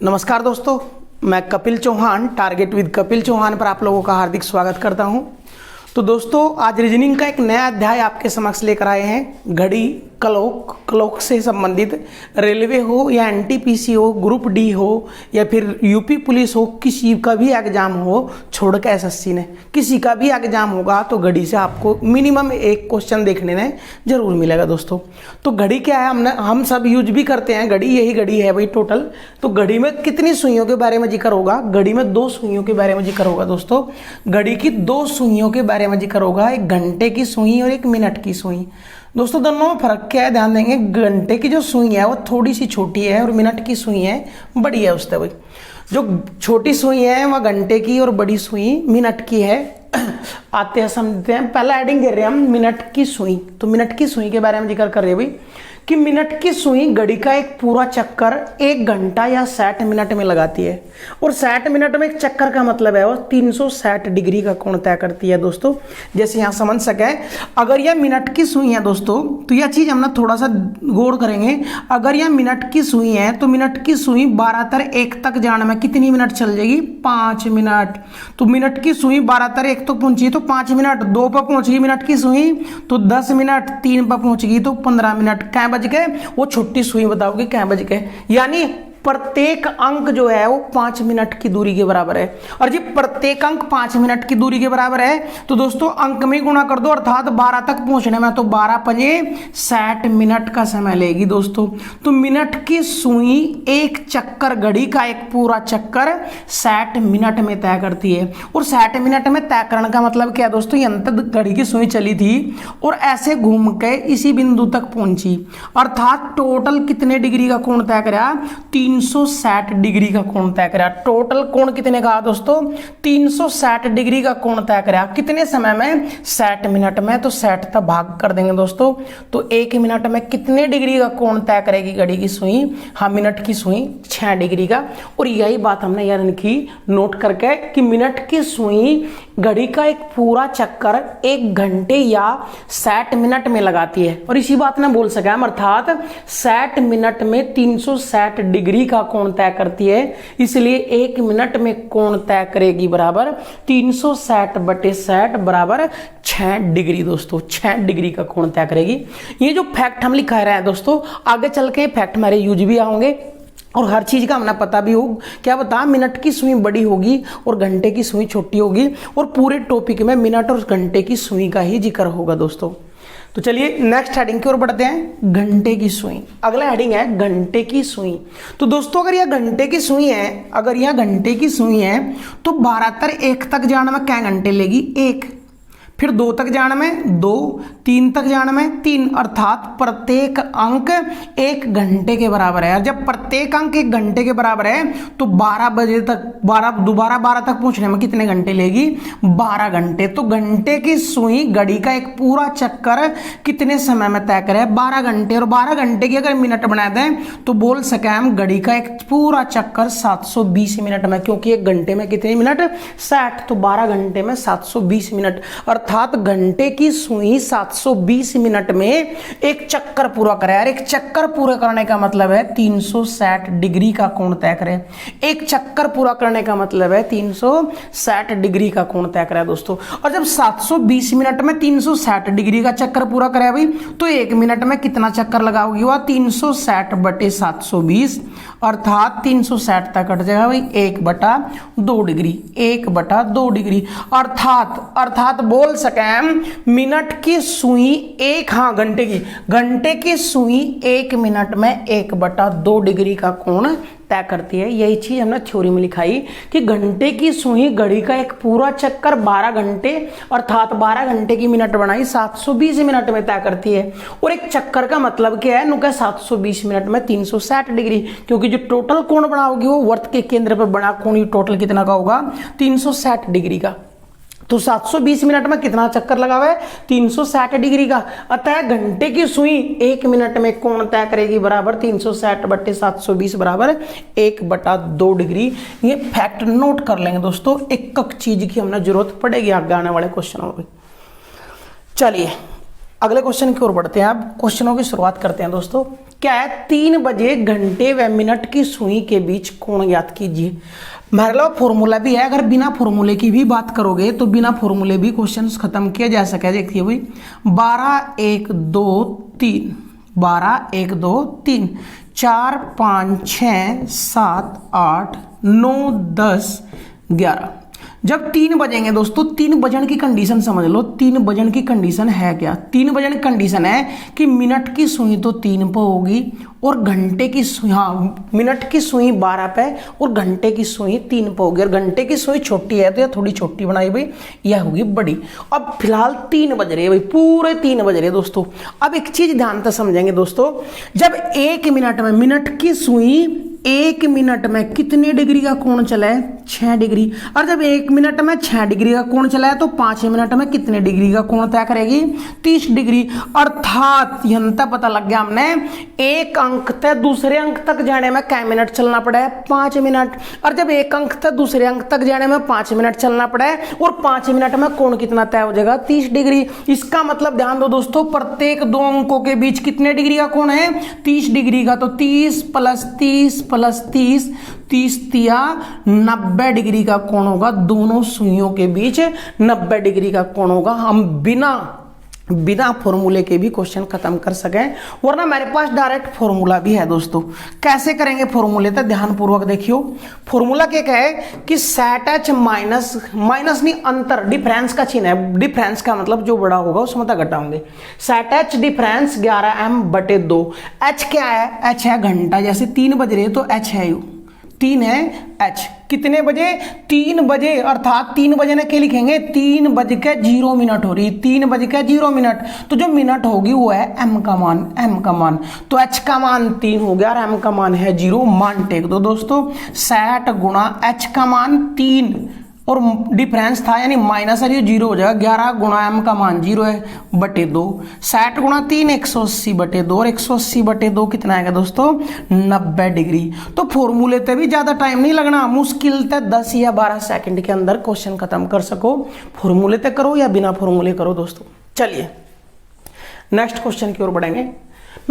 नमस्कार दोस्तों, मैं कपिल चौहान टारगेट विद कपिल चौहान पर आप लोगों का हार्दिक स्वागत करता हूं। तो दोस्तों, आज रीजनिंग का एक नया अध्याय आपके समक्ष लेकर आए हैं। घड़ी, क्लॉक से संबंधित रेलवे हो या एनटीपीसी हो, ग्रुप डी हो या फिर यूपी पुलिस हो, किसी का भी एग्जाम हो छोड़ के एसएससी ने, किसी का भी एग्जाम होगा तो घड़ी से आपको मिनिमम एक क्वेश्चन देखने में जरूर मिलेगा दोस्तों। तो घड़ी क्या है, हम सब यूज भी करते हैं घड़ी, यही घड़ी है भाई टोटल। तो घड़ी में कितनी सुइयों के बारे में जिक्र होगा? घड़ी में 2 सुइयों के बारे में जिक्र होगा दोस्तों। घड़ी की 2 सुइयों के बारे में जिक्र होगा, एक घंटे की सुई और एक मिनट की सुई। दोस्तों, दोनों में फर्क क्या है ध्यान देंगे। घंटे की जो सुई है वो थोड़ी सी छोटी है और मिनट की सुई है बड़ी है उससे भाई। जो छोटी सुई है वह घंटे की और बड़ी सुई मिनट की है। आते हैं समझते हैं। पहला हेडिंग दे रहे हैं हम मिनट की सुई। तो मिनट की सुई के बारे में जिक्र कर रहे हैं भाई कि मिनट की सुई घड़ी का एक पूरा चक्कर 1 घंटा या 60 मिनट में लगाती है। और 60 मिनट में एक चक्कर का मतलब है वो 360 डिग्री का कोण तय करती है दोस्तों। जैसे यहाँ समझ सके, अगर यह मिनट की सुई है दोस्तों, तो यह चीज हम ना थोड़ा सा गौर करेंगे। अगर यह मिनट की सुई है तो मिनट की सुई 12 तक जाने में कितनी मिनट चल जाएगी? 5 मिनट। तो मिनट की सुई 12 तक पहुंची तो 5 मिनट, 2 पर पहुंचेगी मिनट की सुई तो 10 मिनट, 3 पर पहुंचेगी तो 15 मिनट। क्या बज गए? वो छोटी सुई बताओगे क्या बज गए। यानी प्रत्येक अंक जो है वो 5 मिनट की दूरी के बराबर है। और जी प्रत्येक अंक 5 मिनट की दूरी के बराबर है तो दोस्तों अंक में गुणा कर दो, अर्थात 12 तक पहुंचने में तो 12 पंजे 60 मिनट का समय लेगी दोस्तों। तो मिनट की सुई एक चक्कर, घड़ी का एक पूरा चक्कर 60 मिनट में तय करती है। और 60 मिनट में तय करने का मतलब क्या दोस्तों? यंत्र घड़ी की सुई चली थी और ऐसे घूम के इसी बिंदु तक पहुंची, अर्थात टोटल कितने डिग्री का कोण तय करा? 360 डिग्री का कोण तय करा। टोटल कोण कितने का दोस्तों? 360 डिग्री का कोण तय करा। कितने समय में? 60 मिनट में। तो 60 तक भाग कर देंगे दोस्तों। तो 1 मिनट में कितने डिग्री का कोण तय करेगी घड़ी की सुई? हाँ, मिनट की सुई 6 डिग्री का। और यही बात हमने याद रखी नोट करके कि मिनट की सुई घड़ी का एक पूरा चक्कर 1 घंटे या 60 मिनट में लगाती है। और इसी बात ने बोल सके हम, अर्थात 60 मिनट में 360 डिग्री का कोण तय करती है। इसलिए 1 मिनट में कोण तय करेगी बराबर 360/60 बराबर 6 डिग्री दोस्तों। 6 डिग्री का कोण तय करेगी। ये जो फैक्ट हम लिखा रहे हैं दोस्तों, आगे चल के फैक्ट हमारे यूज भी आएंगे और हर चीज का हमने पता भी हो। क्या बता? मिनट की सुई बड़ी होगी और घंटे की सुई छोटी होगी। और पूरे टॉपिक में मिनट और घंटे की सुई का ही जिक्र होगा दोस्तों। तो चलिए नेक्स्ट हेडिंग की ओर बढ़ते हैं। घंटे की सुई। अगला हेडिंग है घंटे की सुई। तो दोस्तों, अगर यह घंटे की सुई है, अगर यह घंटे की सुई है तो 12 1 तक जाने में क्या घंटे लेगी? 1। फिर 2 तक जाने में 2, 3 तक जाने में 3, अर्थात प्रत्येक अंक 1 घंटे के बराबर है। और जब प्रत्येक अंक 1 घंटे के बराबर है तो 12 बजे तक, 12 तक पहुंचने में कितने घंटे लेगी? 12 घंटे। तो घंटे की सुई घड़ी का एक पूरा चक्कर कितने समय में तय करे? 12 घंटे। और 12 घंटे की अगर मिनट बना दें तो बोल सके हम घड़ी का एक पूरा चक्कर 720 मिनट में, क्योंकि 1 घंटे में कितने मिनट? 60। तो 12 घंटे में 720 मिनट, अर्थात घंटे की सुई 720 मिनट में एक चक्कर पूरा करे। और एक चक्कर पूरा करने का मतलब है 360 डिग्री का कोण तय करे। एक चक्कर पूरा करने का मतलब है 360 डिग्री का कोण तय करे दोस्तों। और जब 720 मिनट में 360 डिग्री का चक्कर पूरा करे भाई, तो 1 मिनट में कितना चक्कर लगाओगी? वह 360/720, अर्थात 360 तक कट जाएगा भाई 1/2 डिग्री। 1/2 डिग्री, अर्थात बोल सके मिनट की सुई 1, हाँ घंटे की सुई 1 मिनट में 1/2 डिग्री का कोण तय करती है। यही चीज हमने थ्योरी में लिखाई कि घंटे की सुई घड़ी का एक पूरा चक्कर 12 घंटे, अर्थात 12 घंटे की मिनट बनाई 720 मिनट में तय करती है। और एक चक्कर का मतलब क्या है? नुका 720 मिनट में 360 डिग्री, क्योंकि जो टोटल कोण बनाओगी वो वर्त के केंद्र पर बना कोण टोटल कितना का होगा? 360 डिग्री का। तो 720 मिनट में कितना चक्कर लगा हुआ है? 360 डिग्री का। अतः घंटे की सुई 1 मिनट में कोण तय करेगी बराबर 360/720 बराबर 1/2 डिग्री। ये फैक्ट नोट कर लेंगे दोस्तों, एक चीज की हमने जरूरत पड़ेगी आगे आने वाले क्वेश्चनों में। चलिए अगले क्वेश्चन की ओर बढ़ते हैं। अब क्वेश्चनों की शुरुआत करते हैं दोस्तों। क्या है, 3 बजे घंटे व मिनट की सुई के बीच कोण ज्ञात कीजिए। मतलब फॉर्मूला भी है, अगर बिना फॉर्मूले की भी बात करोगे तो बिना फॉर्मूले भी क्वेश्चन खत्म किया जा सके। देखिए भाई 12 1 2 3, 12 1 2 3, 4 5 6 7 8 9 10 11। जब 3 बजेंगे दोस्तों, 3 बजन की कंडीशन समझ लो। 3 बजन की कंडीशन है क्या? 3 बजन की कंडीशन है कि मिनट की सुई तो 3 पे होगी और घंटे की सुई, हाँ मिनट की सुई 12 पे और घंटे की सुई 3 पे होगी। और घंटे की सुई छोटी है तो यह थोड़ी छोटी बनाई भाई, यह होगी बड़ी। अब फिलहाल 3 बज रहे हैं भाई, पूरे 3 बज रहे हैं दोस्तों। अब एक चीज ध्यान से समझेंगे दोस्तों, जब 1 मिनट में मिनट की सुई 1 मिनट में कितने डिग्री का कोण चला है? 6 डिग्री। और जब 1 मिनट में 6 डिग्री का कोण चला है तो 5 मिनट में कितने डिग्री का कोण तय करेगी? 30 डिग्री। अर्थात यंत्र पता लग गया हमने, एक अंक से दूसरे अंक तक जाने में कै मिनट चलना पड़ा है? 5 मिनट। और जब एक अंक से दूसरे अंक तक जाने में 5 मिनट चलना पड़ा है और 5 मिनट में कोण कितना तय हो जाएगा? 30 डिग्री। इसका मतलब ध्यान दो दोस्तों, प्रत्येक 2 अंकों के बीच कितने डिग्री का कोण है? 30 डिग्री का। तो 30 प्लस 30 प्लस 30, 30 तिया 90 डिग्री का कोण होगा। दोनों सुइयों के बीच 90 डिग्री का कोण होगा। हम बिना फॉर्मूले के भी क्वेश्चन खत्म कर सकें, वरना मेरे पास डायरेक्ट फॉर्मूला भी है दोस्तों। कैसे करेंगे फॉर्मूले? तो ध्यानपूर्वक देखियो। फॉर्मूला क्या है कि सेट एच माइनस नहीं, अंतर, डिफरेंस का चिन्ह है। डिफरेंस का मतलब जो बड़ा होगा उसमें तक घटाओगे। Set H difference 11m/2। H क्या है? एच है घंटा। जैसे 3 बज रहे तो एच है 3 है एच। कितने बजे? 3 बजे। अर्थात 3 बजे ने क्या लिखेंगे? 3 बज के 0 मिनट हो रही, 3 बज के 0 मिनट। तो जो मिनट होगी वो है m का मान। तो h का मान 3 हो गया और m का मान है 0। मान टेक दो दोस्तों। 60 गुणा h का मान 3 और डिफरेंस था यानी माइनस है, 0 हो जाएगा। 11 गुणा m का मान 0 है बटे 2। 60 गुणा 3 180/2 और 180/2 कितना आएगा दोस्तों? 90 डिग्री। तो फॉर्मूले पे भी ज्यादा टाइम नहीं लगना, मुश्किल से 10 या 12 सेकंड के अंदर क्वेश्चन खत्म कर सको। फॉर्मूले पे करो या बिना फॉर्मूले करो दोस्तों। चलिए नेक्स्ट क्वेश्चन की ओर बढ़ेंगे।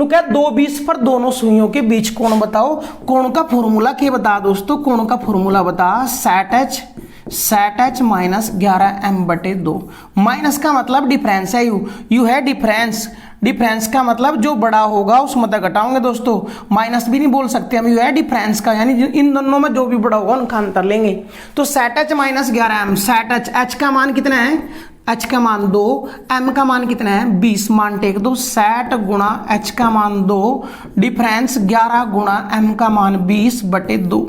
क्या 2:20 पर दोनों सुइयों के बीच कोण बताओ। कोण का फॉर्मूला क्या बता दोस्तों? कोण का फॉर्मूला बता, set H minus 11m/2। Minus का मतलब डिफरेंस है, यू है डिफरेंस का मतलब जो बड़ा होगा उसमें तक घटाओगे दोस्तों। माइनस भी नहीं बोल सकते हम, यू है डिफरेंस का, यानी इन दोनों में जो भी बड़ा होगा उनका अंतर लेंगे। तो set H minus 11m, set H का मान कितना है? h का मान 2, m का मान कितना है? 20। मान टेक दो। 60 गुणा h का मान 2 डिफरेंस 11 गुणा m का मान 20/2।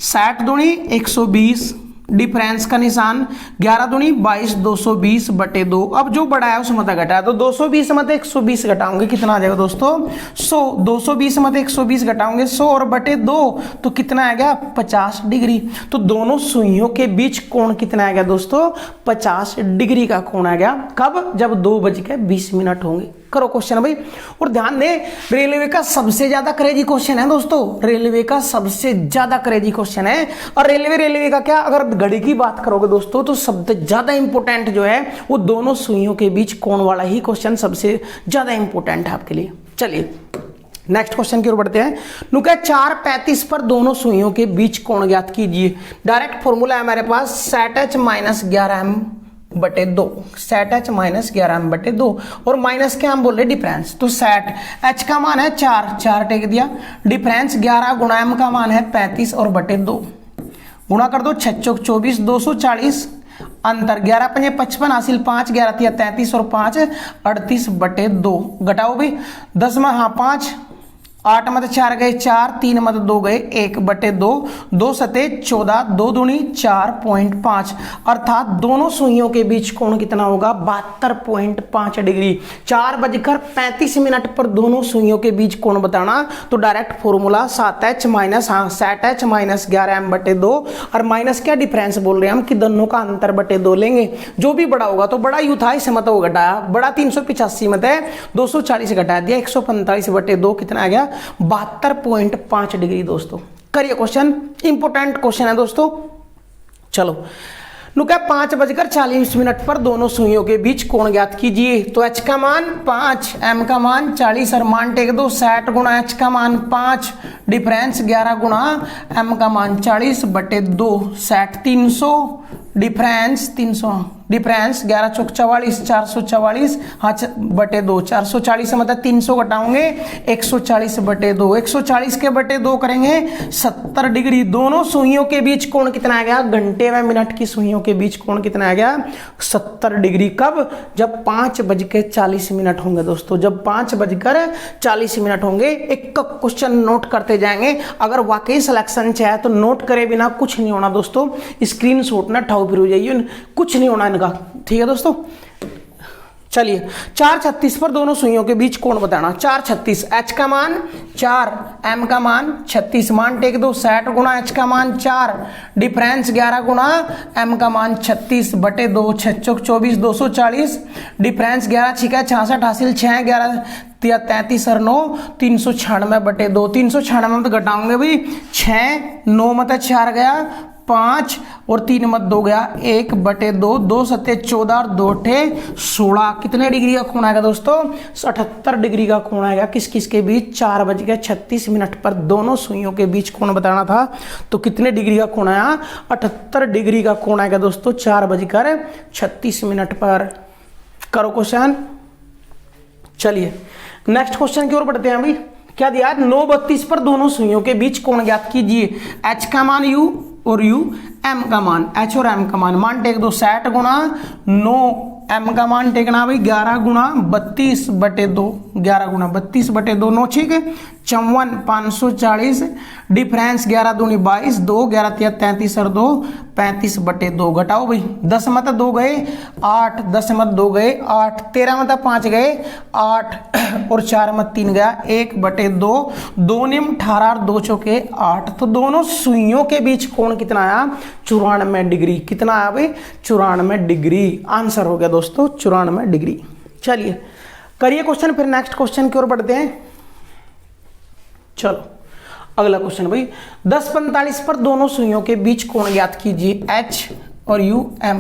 60 दूनी 120, डिफरेंस का निशान 11 दूनी 22, 220/2। अब जो बड़ा है उसमें घटाया तो 220 में 120 घटाओगे कितना आ जाएगा दोस्तों? 100। 220 में 120 घटाओगे 100 और बटे 2 तो कितना आएगा? 50 डिग्री। तो दोनों सुइयों के बीच कोण कितना आएगा दोस्तों? 50 डिग्री का कोण आ गया। कब? जब 2:20 होंगे। करो क्वेश्चन भाई। और ध्यान दें, रेलवे का सबसे ज्यादा क्रेजी क्वेश्चन है दोस्तों। रेलवे का सबसे ज्यादा क्रेजी क्वेश्चन है। और रेलवे का क्या, अगर घड़ी की बात करोगे दोस्तों तो सबसे ज्यादा इंपॉर्टेंट जो है वो दोनों सुइयों के बीच कोण वाला ही क्वेश्चन सबसे ज्यादा इंपॉर्टेंट है आपके लिए। चलिए नेक्स्ट क्वेश्चन की ओर बढ़ते हैं। 4:35 पर दोनों सुइयों के बीच कोण ज्ञात कीजिए। डायरेक्ट फॉर्मूला है हमारे पास, set H minus 11m/2। Set H minus 11m/2 और माइनस क्या हम बोल रहे? डिफरेंस। तो सेट एच का मान है 4 टेक दिया, डिफरेंस 11 गुणा m का मान है 35 और बटे 2। गुणा कर दो, 6 चौक 24, 240 अंतर 11 पंजे 55 हासिल 5, 11 तिया 33 और 5 38/2। घटाओ भी 10 में 5, 8 में 4 गए 4, 3 में 2 गए 1/2, 2 सते 14, 2 दूनी 4.5। अर्थात दोनों सुइयों के बीच कोण कितना होगा? 72.5 डिग्री। 4:35 पर दोनों सुइयों के बीच कोण बताना तो direct formula set H minus 11m/2 और माइनस क्या डिफरेंस बोल रहे हैं हम कि दोनों का अंतर बटे 2 लेंगे। जो भी बड़ा होगा तो बड़ा यू था, इसे मतलब वो घटाया। बड़ा 385 मत है, 240 घटा दिया, 145/2 कितना आ गया? 72.5 डिग्री दोस्तों। करिए क्वेश्चन, इंपोर्टेंट क्वेश्चन है दोस्तों। चलो नुका 5:40 पर दोनों सुइयों के बीच कोण ज्ञात कीजिए। तो h का मान 5, m का मान 40 और मान टेक दो 60 गुणा h का मान 5, डिफरेंस 11 गुणा m का मान 40 बटे 2, 60 300, डिफरेंस 11 चौक 44, 444, हाँ बटे 2, 440 मतलब 300 घटाओगे 140 बटे 2, 140 के बटे 2 करेंगे 70 डिग्री। दोनों सुइयों के बीच कोण कितना आ गया? घंटे में मिनट की सुइयों के बीच कोण कितना आ गया? 70 डिग्री। कब? जब 5:40 होंगे दोस्तों, जब 5:40 होंगे। एक का क्वेश्चन नोट करते जाएंगे, अगर वाकई सिलेक्शन चाहे तो नोट करे बिना कुछ नहीं होना दोस्तों, स्क्रीनशॉट ना ठाउ फिर हो जाइए, कुछ नहीं होना इनका, ठीक है दोस्तों। चलिए 4:36 पर दोनों सुइयों के बीच कोण बताना। 4:36, h का मान 4, m का मान 36, मान टेक दो 60 गुणा h का मान 4, डिफरेंस 11 गुणा m का मान 36 बटे 2, 6 चौक 24, 240, डिफरेंस 11 छिका 66 हासिल 6 11 33 और 9 396 बटे 2, 396 तो घटाओगे भाई 6 9 मतलब 4 गया 5 और 3 मत 2 गया 1 बटे 2, 2 सत्ते 14 और 2 ठे 16। कितने डिग्री का कोण आएगा दोस्तों? 78 डिग्री का कोण आएगा। किस किस के बीच? 4:36 पर दोनों सुइयों के बीच कोण बताना था, तो कितने डिग्री का कोण आया? 78 डिग्री का कोण आएगा दोस्तों 4:36 पर। करो क्वेश्चन। चलिए नेक्स्ट क्वेश्चन की ओर बढ़ते हैं अभी। क्या दिया? 9:32 पर दोनों सुइयों के बीच कोण ज्ञात कीजिए। h का मान u और u, m का मान, h और m का मान टेक दो 60 गुणा 9, m का मान टेकना भाई 11 गुणा 32 बटे 2, 11 गुणा 32 बटे 2, 9 ठीक है 54 540, डिफरेंस 11 दूनी 22, 2 11 33 और 2 35 बटे 2, घटाओ भाई 10 मत 2 गए 8, 10 मत 2 गए 8, 13 मत 5 गए 8 और 4 मत 3 गया 1 बटे 2, 2 निम 18 और 2 चौके 8। तो दोनों सुइयों के बीच कोण कितना आया? 94 डिग्री। कितना आया भाई? 94 डिग्री। आंसर हो गया दोस्तों 94 डिग्री। चलिए करिए क्वेश्चन, फिर नेक्स्ट क्वेश्चन की ओर बढ़ते हैं। चलो अगला क्वेश्चन भाई 10:45 पर दोनों सुइयों के बीच कोण ज्ञात कीजिए। h और u m,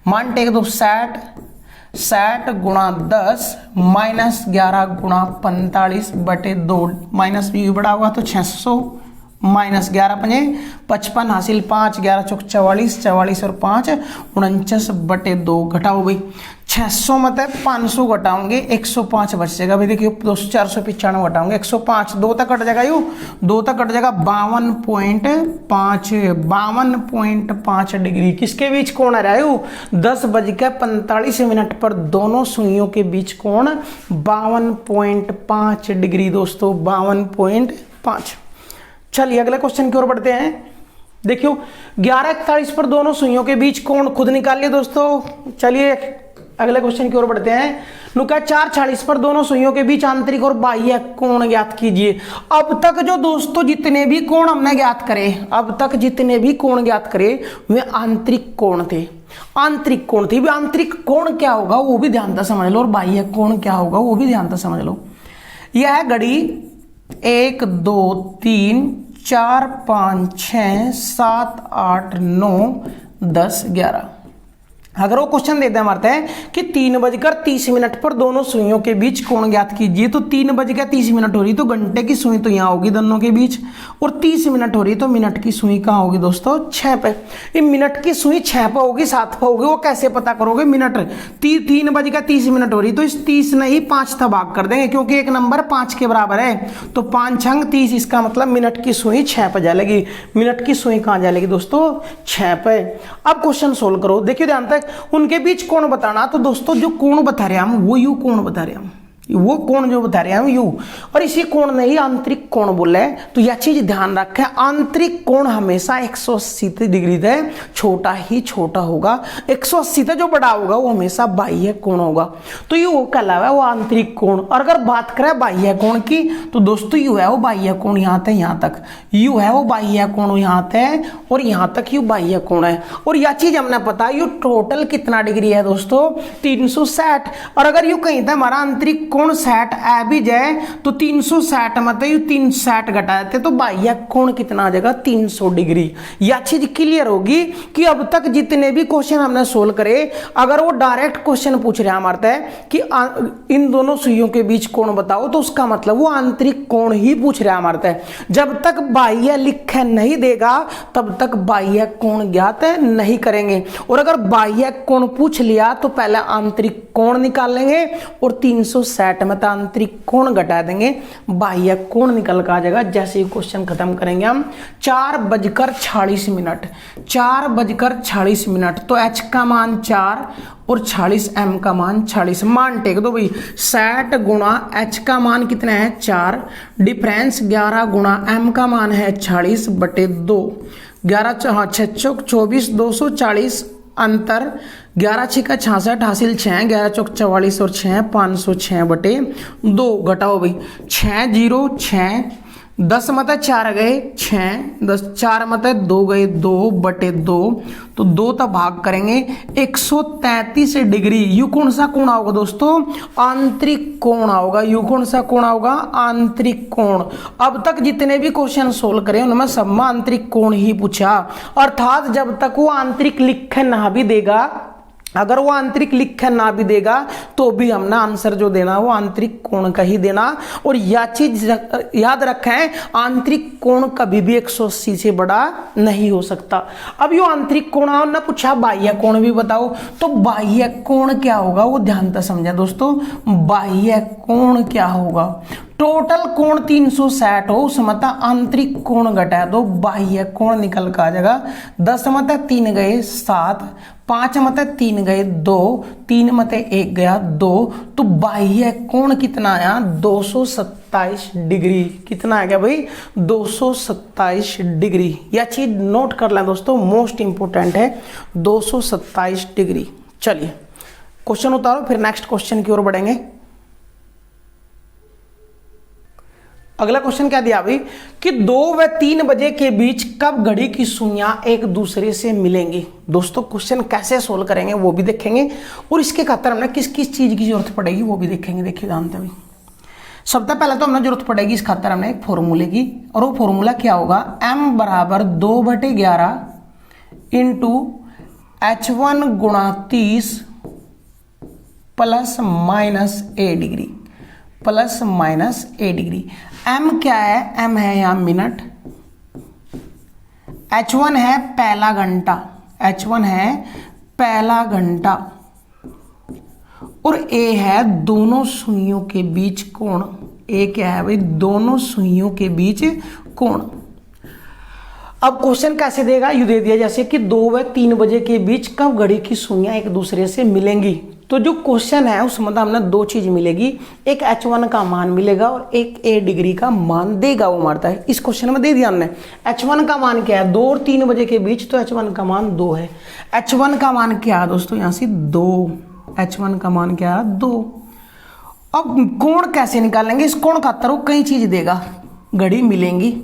मान टेक दो 60 गुणा 10 माइनस 11 गुणा 45 बटे 2, माइनस u बड़ा हुआ तो 600 माइनस 11 पंजे 55 हासिल 5, 11 चौक 44, 44 और 5 49 बटे 2, घटाओ भाई 600 मतलब 500 घटाओगे 105 बच जाएगा भाई। देखिए 495 घटाओगे 105, 2 तक कट जाएगा, 2 तक कट जाएगा 52.5 डिग्री। किसके बीच कोण आ रहा है? 10:45 पर दोनों सुइयों के बीच कोण 52.5 डिग्री दोस्तों, 52.5। चलिए अगले क्वेश्चन की ओर बढ़ते हैं। देखियो 11:41 पर दोनों सुइयों के बीच कोण खुद निकालिए दोस्तों। चलिए अगले क्वेश्चन की ओर बढ़ते हैं। नुका 4:40 पर दोनों सुइयों के बीच आंतरिक और बाह्य कोण ज्ञात कीजिए। अब तक जो दोस्तों जितने भी कोण हमने ज्ञात करे, अब तक जितने भी कोण ज्ञात करे वे आंतरिक कोण थे, आंतरिक कोण थे। आंतरिक कोण क्या होगा वो भी ध्यान से समझ लो, और बाह्य कोण क्या होगा वो भी ध्यान से समझ लो। यह घड़ी 1 2 3 4 5 6 7 8 9 10 11। अगर वो क्वेश्चन देते हैं हमारे कि 3:30 पर दोनों सुइयों के बीच कोण ज्ञात कीजिए, तो 3:30 हो रही तो घंटे की सुई तो यहाँ होगी दोनों के बीच, और 30 मिनट हो रही तो मिनट की सुई कहाँ होगी दोस्तों? 6 पे। ये मिनट की सुई 6 पे होगी 7 पे होगी, वो कैसे पता करोगे? मिनट 3:30 हो रही तो इस 30 ने ही 5 था भाग कर देंगे, क्योंकि एक नंबर 5 के बराबर है, तो 5 अंक 30, इसका मतलब मिनट की सुई 6 पे जाएगी। मिनट की सुई कहाँ जाएगी दोस्तों? 6 पे। अब क्वेश्चन सोल्व करो, देखिए ध्यान तक उनके बीच कोण बताना। तो दोस्तों जो कोण बता रहे हैं हम वो यू कोण बता रहे हैं हम, वो कोण जो बता रहे हैं हम यू, और इसी कोण ने ही आंतरिक कोण बोला है। तो यह चीज ध्यान रखें, आंतरिक कोण हमेशा 180 डिग्री से छोटा ही छोटा होगा, 180 से जो बड़ा होगा वो हमेशा बाह्य कोण होगा। तो ये वो कहलावा है वो आंतरिक कोण। और अगर बात करें बाह्य कोण की तो दोस्तों यू है वो बाह्य कोण यहाँ से यहाँ तक, यू है वो बाह्य कोण यहाँ से और यहाँ तक यू बाह्य कोण है। और यह चीज हमने पता यू टोटल कितना डिग्री है दोस्तों? 360। और अगर यू कहीं था हमारा आंतरिक कोण कोण 60 ए भी जाए तो 360 मतलब 360 घटा देते तो बाह्य कोण कितना आ जाएगा 300 डिग्री। यह चीज क्लियर होगी कि अब तक जितने भी क्वेश्चन हमने सोल्व करे, अगर वो डायरेक्ट क्वेश्चन पूछ रहा हमारा है कि इन दोनों सुइयों के बीच कोण बताओ, तो उसका मतलब वो आंतरिक कोण ही पूछ रहा हमारा है। जब तक बाह्य लिख नहीं देगा तब तक बाह्य कोण ज्ञात नहीं करेंगे। और अगर बाह्य कोण पूछ लिया तो पहले आंतरिक कोण निकाल लेंगे और 360 में आंतरिक कोण घटा देंगे, बाह्य कोण निकल कर आ जाएगा। जैसे ही क्वेश्चन खत्म करेंगे हम 4:46, 4:46, तो h का मान 4 और 46 m का मान 46, मान टेक दो भाई। 60 गुणा h का मान कितना है 4, डिफरेंस 11 गुणा m का मान है 40 बटे 2, 11 6 चौक 24, 240 अंतर 11 6 का 66 हासिल 6, 11 चौक 44 और 6 506 बटे 2 घटाओ भाई। 6 0 6, 10 मतलब 4 गए 6, 10 4 मतलब 2 गए 2 बटे 2, तो 2 तक भाग करेंगे 133 डिग्री। यू कौन सा कोण आओगा दोस्तों? आंतरिक कोण आओगा। यू कौन सा कोण आओगा? आंतरिक कोण। अब तक जितने भी क्वेश्चन सोल्व करे उनमें सब में आंतरिक कोण ही पूछा, अर्थात जब तक वो आंतरिक लिखे ना भी देगा, अगर वो आंतरिक लिख ना भी देगा तो भी हमने आंसर जो देना वो आंतरिक कोण का ही देना। और यह चीज याद रखें, आंतरिक कोण कभी भी 180 से बड़ा नहीं हो सकता। अब यो आंतरिक कोण ना पूछा बाह्य कोण भी बताओ, तो बाह्य कोण क्या होगा वो ध्यान से समझे दोस्तों। बाह्य कोण क्या होगा? टोटल कोण 360 हो, उसमें आंतरिक कोण घटा दो, बाह्य कोण निकल कर आ जाएगा। 10 में 3 गए 7, 5 में 3 गए 2, 3 में 1 गया 2, तो बाह्य कोण कितना आया? 227 डिग्री। कितना आ गया भाई? 227 डिग्री। यह चीज नोट कर लें दोस्तों, मोस्ट इंपोर्टेंट है 227 डिग्री। चलिए क्वेश्चन उतारो, फिर नेक्स्ट क्वेश्चन की ओर बढ़ेंगे। अगला क्वेश्चन क्या दिया भाई कि 2 व 3 बजे के बीच कब घड़ी की सुइयां एक दूसरे से मिलेंगी। दोस्तों क्वेश्चन कैसे सोल्व करेंगे वो भी देखेंगे, और इसके खातर हमने किस किस चीज की जरूरत पड़ेगी वो भी देखेंगे। देखिए जानते भाई, सबसे पहले तो हमें जरूरत पड़ेगी इस खातर हमने एक फॉर्मूले की, और वो फॉर्मूला क्या होगा? m बराबर 2/11 इंटू h1 गुणा 30 plus minus a degree, plus minus a degree. m क्या है? m है यहां मिनट, h1 है पहला घंटा, h1 है पहला घंटा, और a है दोनों सुइयों के बीच कोण। a क्या है भाई? दोनों सुइयों के बीच कोण। अब क्वेश्चन कैसे देगा? यू दे दिया जैसे कि 2 व 3 बजे के बीच कब घड़ी की सुइयां एक दूसरे से मिलेंगी। तो जो क्वेश्चन है उसमें हमने 2 चीज मिलेगी, एक h1 का मान मिलेगा और एक a डिग्री का मान देगा वो मारता है। इस क्वेश्चन में दे दिया हमने h1 का मान क्या है? 2 और 3 बजे के बीच, तो h1 का मान 2 है। h1 का मान क्या है दोस्तों? यहां से 2, h1 का मान क्या है? 2। अब कोण कैसे निकालेंगे? इस कोण खातर वो कई चीज देगा, घड़ी मिलेंगी,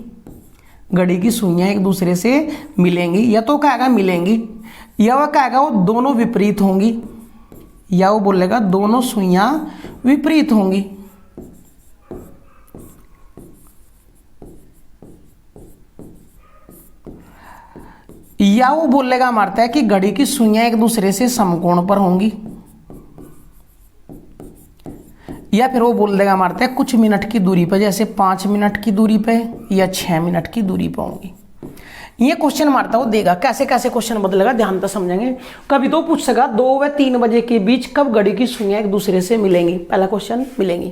घड़ी की सुइयां एक दूसरे से मिलेंगी, या तो कहेगा मिलेंगी, या वह कहेगा वो दोनों विपरीत होंगी, या वो बोलेगा दोनों सुइयां विपरीत होंगी। या वो बोलेगा मारता है कि घड़ी की सुइयां एक दूसरे से समकोण पर होंगी, या फिर वो बोल देगा मारता है कुछ मिनट की दूरी पर, जैसे 5 मिनट की दूरी पे या 6 मिनट की दूरी पर होंगी। ये क्वेश्चन मारता वो देगा। कैसे कैसे क्वेश्चन बदलेगा ध्यान तो समझेंगे। कभी तो पूछ सका 2 व 3 बजे के बीच कब घड़ी की सुइयां एक दूसरे से मिलेंगी, पहला क्वेश्चन मिलेंगी।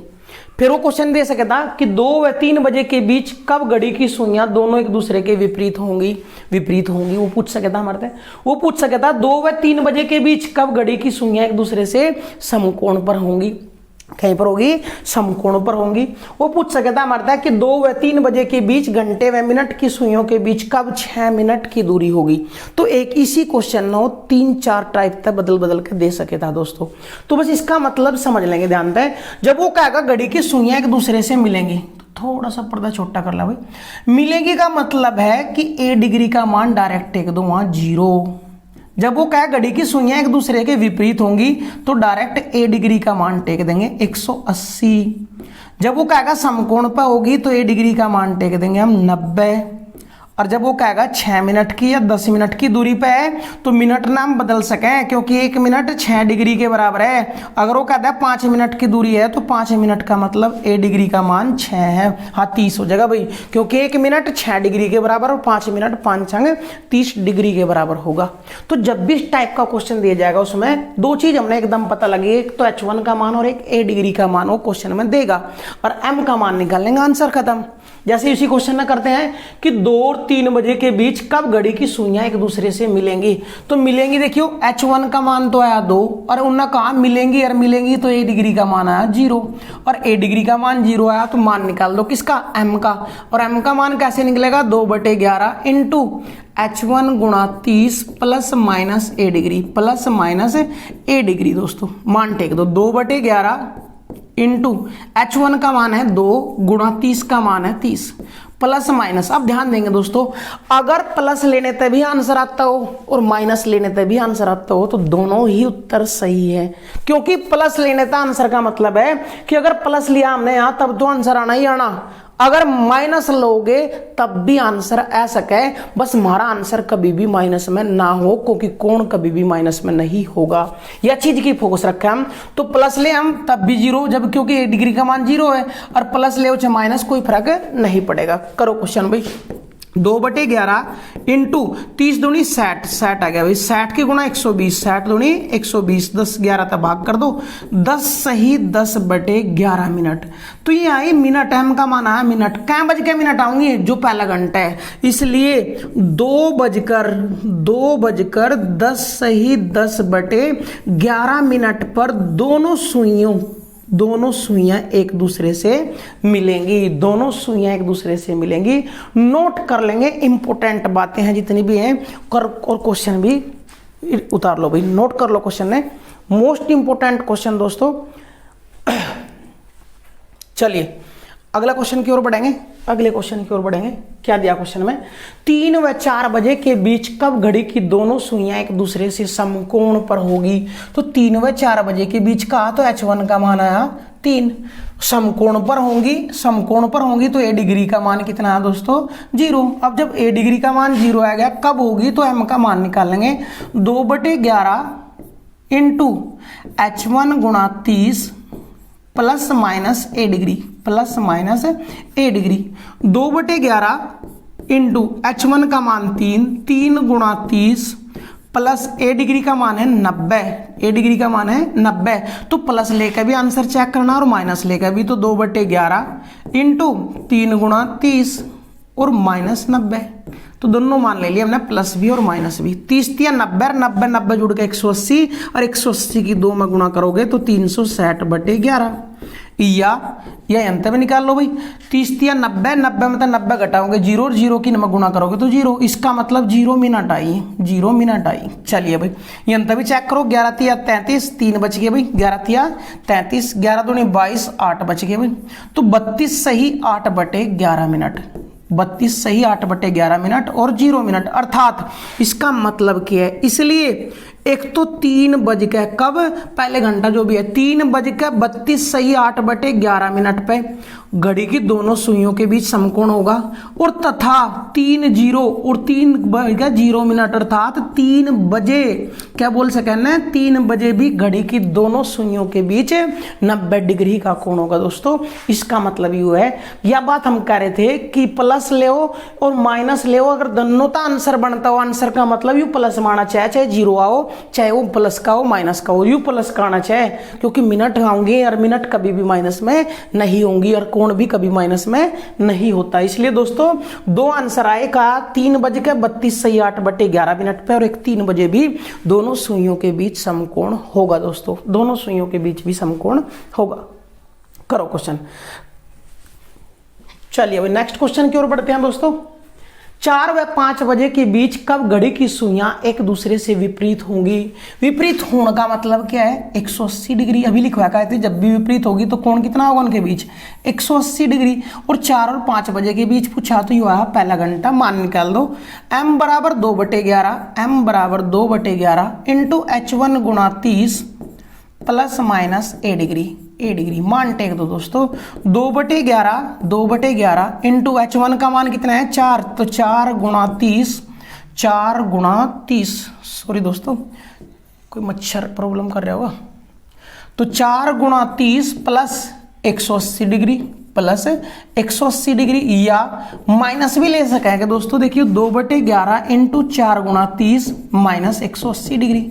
फिर वो क्वेश्चन दे सकता कि 2 व 3 बजे के बीच कब घड़ी की सुइयां दोनों एक दूसरे के विपरीत होंगी, वो पूछ सकता हमारे। वो पूछ सकता 2 व 3 बजे के बीच कब घड़ी की सुइयां एक दूसरे से समकोण पर होंगी, कहीं पर होगी? समकोण पर होंगी। वो पूछ सकता हमारा कि 2 व 3 बजे के बीच घंटे व मिनट की सुइयों के बीच कब 6 मिनट की दूरी होगी। तो एक इसी क्वेश्चन में 3-4 टाइप तक बदल बदल के दे सके था दोस्तों। तो बस इसका मतलब समझ लेंगे ध्यान से। जब वो कहेगा घड़ी की सुइयां एक दूसरे से मिलेंगी, तो थोड़ा सा पर्दा छोटा कर ला भाई। मिलेंगी का मतलब है कि a डिग्री का मान डायरेक्ट टेक दो वहां 0, जब वो क्या घड़ी की सुइयां एक दूसरे के विपरीत होंगी तो डायरेक्ट ए डिग्री का मान टेक देंगे 180। जब वो कहेगा समकोण पर होगी तो ए डिग्री का मान टेक देंगे हम 90। और जब वो कहेगा 6 मिनट की या 10 मिनट की दूरी पे है तो मिनट ना हम बदल सकें, क्योंकि 1 मिनट 6 डिग्री के बराबर है। अगर वो कहता है 5 मिनट की दूरी है तो 5 मिनट का मतलब ए डिग्री का मान 6 है। हाँ 30 हो जाएगा भाई, क्योंकि 1 मिनट 6 डिग्री के बराबर और 5 मिनट 5 अंग 30 डिग्री के बराबर होगा। तो जब भी इस टाइप का क्वेश्चन दिया जाएगा उसमें दो चीज हमने एकदम पता लगी, एक तो h1 का मान और एक ए डिग्री का मान वो क्वेश्चन में देगा, और m का मान निकाल लेंगे, आंसर खत्म। जैसे इसी क्वेश्चन में करते हैं कि 2 और 3 बजे के बीच कब घड़ी की सुइयां एक दूसरे से मिलेंगी, तो मिलेंगी देखियो h1 का मान तो आया 2 और उन्हें कहा मिलेंगी, और मिलेंगी तो ए डिग्री का मान आया 0, और ए डिग्री का मान 0 आया तो मान निकाल दो किसका, m का। और m का मान कैसे निकलेगा, 2/11 इंटू h1 गुणा 30 प्लस माइनस ए डिग्री, प्लस माइनस ए डिग्री। दोस्तों मान टेक दो, 2/11 इंटू h1 का मान है 2 गुणा 30 का मान है 30 प्लस माइनस। अब ध्यान देंगे दोस्तों, अगर प्लस लेने तक भी आंसर आता हो और माइनस लेने तक भी आंसर आता हो तो दोनों ही उत्तर सही है, क्योंकि प्लस लेने तक आंसर का मतलब है कि अगर प्लस लिया हमने यहां तब तो आंसर आना ही आना, अगर माइनस लोगे तब भी आंसर आ सके, बस हमारा आंसर कभी भी माइनस में ना हो, क्योंकि कोण कभी भी माइनस में नहीं होगा। यह चीज की फोकस रखें हम, तो प्लस ले हम तब भी 0, जब क्योंकि ए डिग्री का मान 0 है, और प्लस ले चाहे माइनस कोई फर्क नहीं पड़ेगा। करो क्वेश्चन भाई, 2/11 इंटू 30 दूनी 60, 60 आ गया भाई, 60 की गुणा 120, 60 दूनी 120, 10 11 तक भाग कर दो, 10 सही 10/11 मिनट। तो ये आई मिनट, m का मान आया मिनट। क्या बज के मिनट आऊंगी, जो पहला घंटा है, इसलिए 2:10 सही 10/11 मिनट पर दोनों सुइयां एक दूसरे से मिलेंगी, दोनों सुइयां एक दूसरे से मिलेंगी। नोट कर लेंगे, इंपॉर्टेंट बातें हैं जितनी भी हैं, और क्वेश्चन भी उतार लो भाई, नोट कर लो क्वेश्चन ने, मोस्ट इंपॉर्टेंट क्वेश्चन दोस्तों। चलिए अगला क्वेश्चन की ओर बढ़ेंगे, अगले क्वेश्चन की ओर बढ़ेंगे। क्या दिया क्वेश्चन में, 3 व 4 बजे के बीच कब घड़ी की दोनों सुइयां एक दूसरे से समकोण पर होगी। तो 3 व 4 बजे के बीच कहा तो h1 का मान आया 3, समकोण पर होंगी, समकोण पर होंगी तो ए डिग्री का मान कितना है दोस्तों 0। अब जब ए डिग्री का मान 0 आ गया, कब होगी तो m का मान निकालेंगे, 2/11 इंटू h1 गुणा 30 प्लस माइनस ए डिग्री, प्लस माइनस ए डिग्री, 2/11 इंटू h1 का मान 3 गुणा 30 प्लस ए डिग्री का मान है 90, ए डिग्री का मान है 90। तो प्लस लेकर भी आंसर चेक करना और माइनस लेकर भी, तो 2/11 इंटू 3 गुणा 30 और माइनस 90। तो दोनों मान ले लिए हमने, प्लस भी और माइनस भी। 30 या 90, 90 90 जुड़ के 180, और 180 की 2 में गुणा करोगे तो 360/11, या अंत में निकाल लो भाई। 30 या 90, 90 में तो 90 घटाओगे 0, और 0 की में गुणा करोगे तो 0, इसका मतलब 0 मिनट आई, 0 मिनट आई। चलिए भाई ये अंत भी चेक करो, 11 या 33, 3 बच गए भाई, 11 या 33, 11 दूनी 22, 8 बच गए भाई। तो 32 सही 8/11 मिनट, 32 सही 8/11 मिनट और 0 मिनट, अर्थात इसका मतलब क्या है, इसलिए एक तो 3 बज के कब, पहले घंटा जो भी है 3:32 सही 8/11 मिनट पे घड़ी की दोनों सुइयों के बीच समकोण होगा, और तथा 3:0 और 3:0 मिनट अर्थात 3 बजे, क्या बोल सके ना, 3 बजे भी घड़ी की दोनों सुइयों के बीच 90 डिग्री का कोण होगा दोस्तों। इसका मतलब यू है, यह बात हम कह रहे थे कि प्लस ले और माइनस ले, अगर दोनों का आंसर बनता हो, आंसर का मतलब यू प्लस माना चाहे 0 आओ, चाहे वो प्लस का हो माइनस का हो, यू प्लस का आना चाहे, क्योंकि मिनट आएंगे और मिनट कभी भी माइनस में नहीं होंगी, और कोण भी कभी माइनस में नहीं होता। इसलिए दोस्तों 2 आंसर आएगा, 3:32 सही 8/11 मिनट पे, और एक 3 बजे भी दोनों सुइयों के बीच समकोण होगा दोस्तों, दोनों सुइयों के बीच भी समकोण होगा। करो क्वेश्चन। चलिए अभी नेक्स्ट क्वेश्चन की ओर बढ़ते हैं दोस्तों। 4 व 5 बजे के बीच कब घड़ी की सुइयां एक दूसरे से विपरीत होंगी। विपरीत होने का मतलब क्या है, 180 डिग्री। अभी लिखवा का है, जब भी विपरीत होगी तो कोण कितना होगा उनके बीच, 180 डिग्री। और 4 और 5 बजे के बीच पूछा तो हुआ पहला घंटा, मान निकाल दो। m बराबर 2/11, m बराबर 2/11 इंटू h1 गुणा 30 प्लस माइनस ए डिग्री मान टेक दो दोस्तों। 2/11 इंटू h1 का मान कितना है 4, तो 4 गुणा 30, सॉरी दोस्तों कोई मच्छर प्रॉब्लम कर रहा होगा। तो 4 गुणा 30 प्लस 180 डिग्री या माइनस भी ले सका है दोस्तों। देखिए 2/11 इंटू 4 गुणा 30 माइनस 180 डिग्री।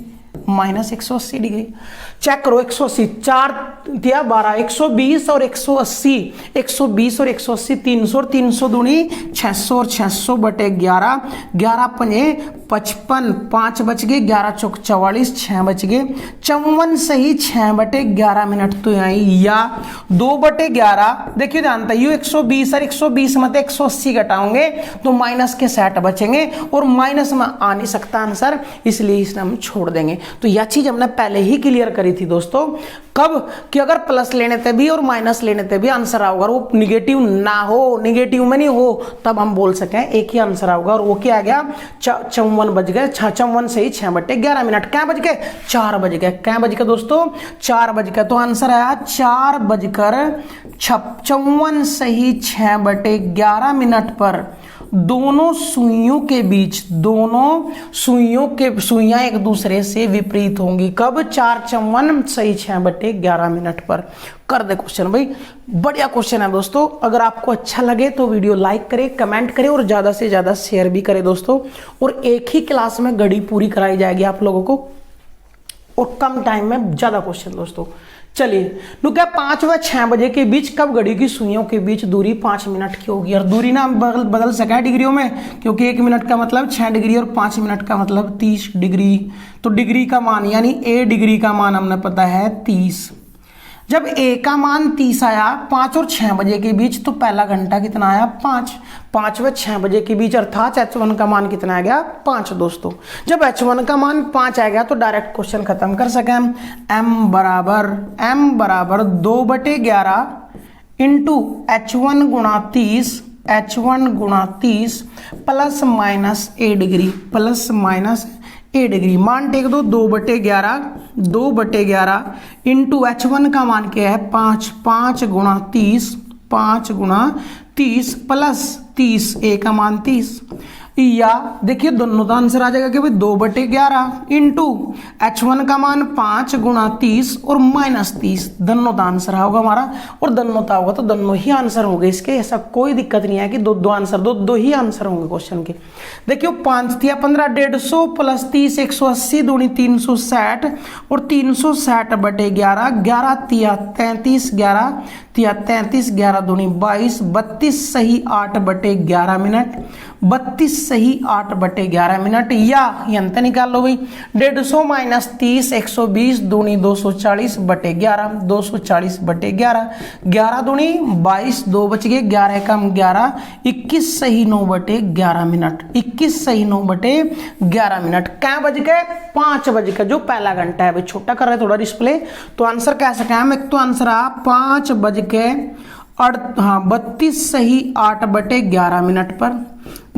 चेक करो 180, 4 दिया 12, 120 और 180, 120 और 180 300 और 300 दूनी 600 और 600/11, 11 पंजे 55, 5 बच गए, 11 चौक 44, 6 बच गए, 54 सही 6/11 मिनट तो यही। या 2/11 देखिए जानता है 120 और 120 में 180 घटाओगे तो माइनस के 60 बचेंगे और माइनस में आ नहीं सकता आंसर, इसलिए इसे हम छोड़ देंगे। तो यह चीज हमने पहले ही क्लियर करी थी दोस्तों, कब कि अगर प्लस लेने पे भी और माइनस लेने पे भी आंसर आओगा, वो निगेटिव ना हो, निगेटिव में नहीं हो, तब हम बोल सकें एक ही आंसर आओगा। और वो क्या आ गया 54 बज गए, 54 सही 6/11 मिनट। क्या बज गए 4 बज गए, क्या बज गए दोस्तों 4 बज गए। तो आंसर आया 4:54 सही 6/11 मिनट पर दोनों सुइयों के बीच, सुइयां एक दूसरे से विपरीत होंगी। कब 4:54 सही 6/11 मिनट पर। कर दे क्वेश्चन भाई, बढ़िया क्वेश्चन है दोस्तों। अगर आपको अच्छा लगे तो वीडियो लाइक करें, कमेंट करें और ज्यादा से ज्यादा शेयर भी करें दोस्तों। और एक ही क्लास में घड़ी पूरी कराई जाएगी आप लोगों को और कम टाइम में ज्यादा क्वेश्चन दोस्तों। चलिए क्या 5 व 6 बजे के बीच कब घड़ी की सुइयों के बीच दूरी 5 मिनट की होगी। और दूरी ना बदल सका है डिग्रियों में, क्योंकि 1 मिनट का मतलब 6 डिग्री और 5 मिनट का मतलब 30 डिग्री। तो डिग्री का मान यानी ए डिग्री का मान हमने पता है 30। जब ए का मान 30 आया 5 और 6 बजे के बीच, तो पहला घंटा कितना आया 5 व 6 बजे के बीच, अर्थात h1 का मान कितना आ गया 5 दोस्तों। जब h1 का मान 5 आ गया तो डायरेक्ट क्वेश्चन खत्म कर सके हम। m बराबर 2/11 इंटू h1 गुणा 30 प्लस माइनस ए डिग्री मान टेक दो। 2/11 इंटू h1 का मान क्या है 5 गुणा 30 प्लस 30, ए का मान 30। या देखिए दोनों का आंसर आ जाएगा कि भाई 2/11 इंटू h1 का मान 5 गुणा 30 और माइनस 30, दोनों का आंसर होगा हमारा। और दोनों का होगा तो दोनों ही आंसर होंगे इसके, ऐसा कोई दिक्कत नहीं है कि दो आंसर, दो ही आंसर होंगे क्वेश्चन के। देखियो 5 तिया 15 150 प्लस 30 180 दूनी 360 और 360/11, 11 तिया 33, 11 तिया 33, 11 दूनी 22, 32 सही 8/11 मिनट, 32 सही 8/11 मिनट। या अंतर निकाल लो भाई 150 माइनस 30 120 दूनी 240/11, 240/11, 11 दूनी 22, 2 बच गए, 11 कम 11, 21 सही 9/11 मिनट, 21 सही 9/11 मिनट। क्या बज गए 5 बज गए, जो पहला घंटा है भाई छोटा कर रहे थोड़ा डिस्प्ले। तो आंसर कैसे क्या है, एक तो आंसर आ 5 बज के 32 सही 8/11 मिनट पर,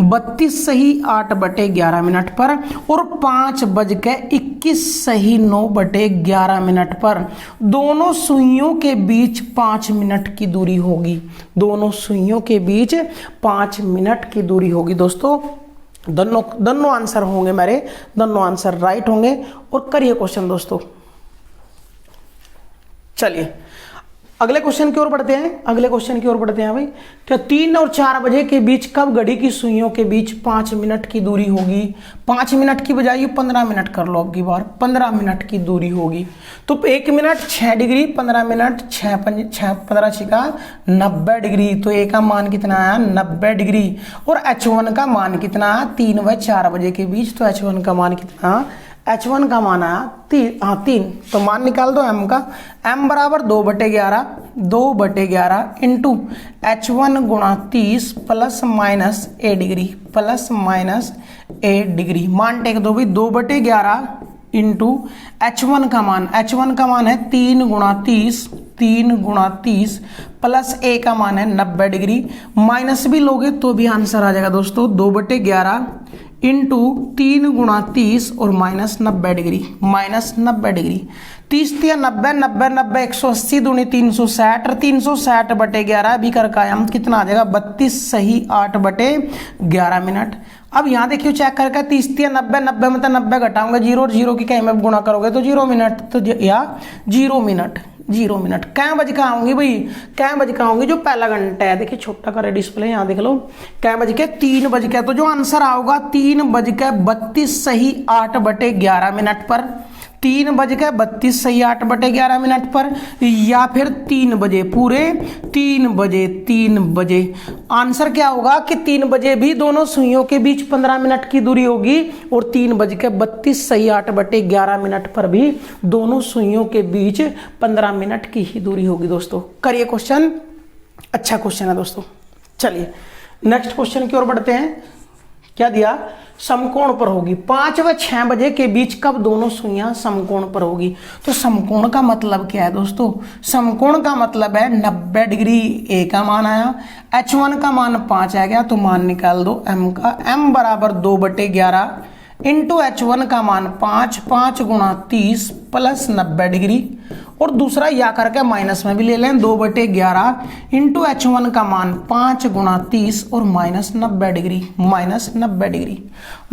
32 सही 8/11 मिनट पर और 5 बज के 21 सही 9/11 मिनट पर दोनों सुइयों के बीच 5 मिनट की दूरी होगी। दोनों सुइयों के बीच 5 मिनट की दूरी होगी दोस्तों। दोनों आंसर होंगे मेरे, दोनों आंसर राइट होंगे। और करिए क्वेश्चन दोस्तों। चलिए अगले क्वेश्चन की ओर बढ़ते हैं भाई। तो 3 और 4 बजे के बीच कब घड़ी की सुइयों के बीच 5 मिनट की दूरी होगी। 5 मिनट की बजाय 15 मिनट कर लो, अब की बार 15 मिनट की दूरी होगी। तो 1 मिनट 6 डिग्री, 15 मिनट 15 छिका 90 डिग्री। तो ए का मान कितना आया 90 डिग्री। और h1 का मान कितना 3 व 4 बजे के बीच, तो h1 का मान कितना H1 का मान आया 3, तो मान निकाल दो m का। m बराबर 2/11, 2/11 इंटू H1 गुणा 30 plus minus a degree, plus minus a degree. मान टेक दो भाई, 2/11 इंटू H1 का मान, H1 का मान है 3 गुणा 30, 3 गुणा 30 प्लस a का मान है 90 डिग्री। माइनस भी लोगे तो भी आंसर आ जाएगा दोस्तों, 2/11 इंटू 3 गुणा 30 और माइनस 90 डिग्री, माइनस 90 डिग्री। 30 या 90, 90 90 180 दूनी 360, 360/11 अभी करके आया हम, कितना आ जाएगा 32 सही 8/11 मिनट। अब यहाँ देखियो चेक करके, 30 या 90, 90 में तो 90 घटाऊंगा, 0 और 0 की कहीं में गुणा करोगे तो 0 मिनट, तो या 0 मिनट, 0 मिनट। कै बज के आऊंगी भाई, कै बज के आऊंगी जो पहला घंटा है, देखिए छोटा करे डिस्प्ले, यहाँ देख लो, कै बज के 3 बज के, तो जो आंसर आओगा 3:32 सही 8/11 मिनट पर, 3:32 सही 8/11 मिनट पर, या फिर 3 बजे, पूरे 3 बजे, 3 बजे। आंसर क्या होगा कि 3 बजे भी दोनों सुइयों के बीच 15 मिनट की दूरी होगी, और 3:32 सही 8/11 मिनट पर भी दोनों सुइयों के बीच 15 मिनट की ही दूरी होगी दोस्तों। करिए क्वेश्चन, अच्छा क्वेश्चन है दोस्तों। चलिए नेक्स्ट क्वेश्चन की ओर बढ़ते हैं। क्या दिया, समकोण पर होगी, 5 व 6 बजे के बीच कब दोनों सुइयां समकोण पर होगी। तो समकोण का मतलब क्या है दोस्तों, समकोण का मतलब है 90 डिग्री ए का मान आया, H1 का मान 5 आ गया, तो मान निकाल दो m का। m बराबर 2/11 इंटू H1 का मान 5, 5 गुणा 30 प्लस 90 डिग्री, और दूसरा या करके माइनस में भी ले लें, 2/11 इंटू H1 का मान 5 गुणा 30 और माइनस 90 डिग्री, माइनस 90 डिग्री।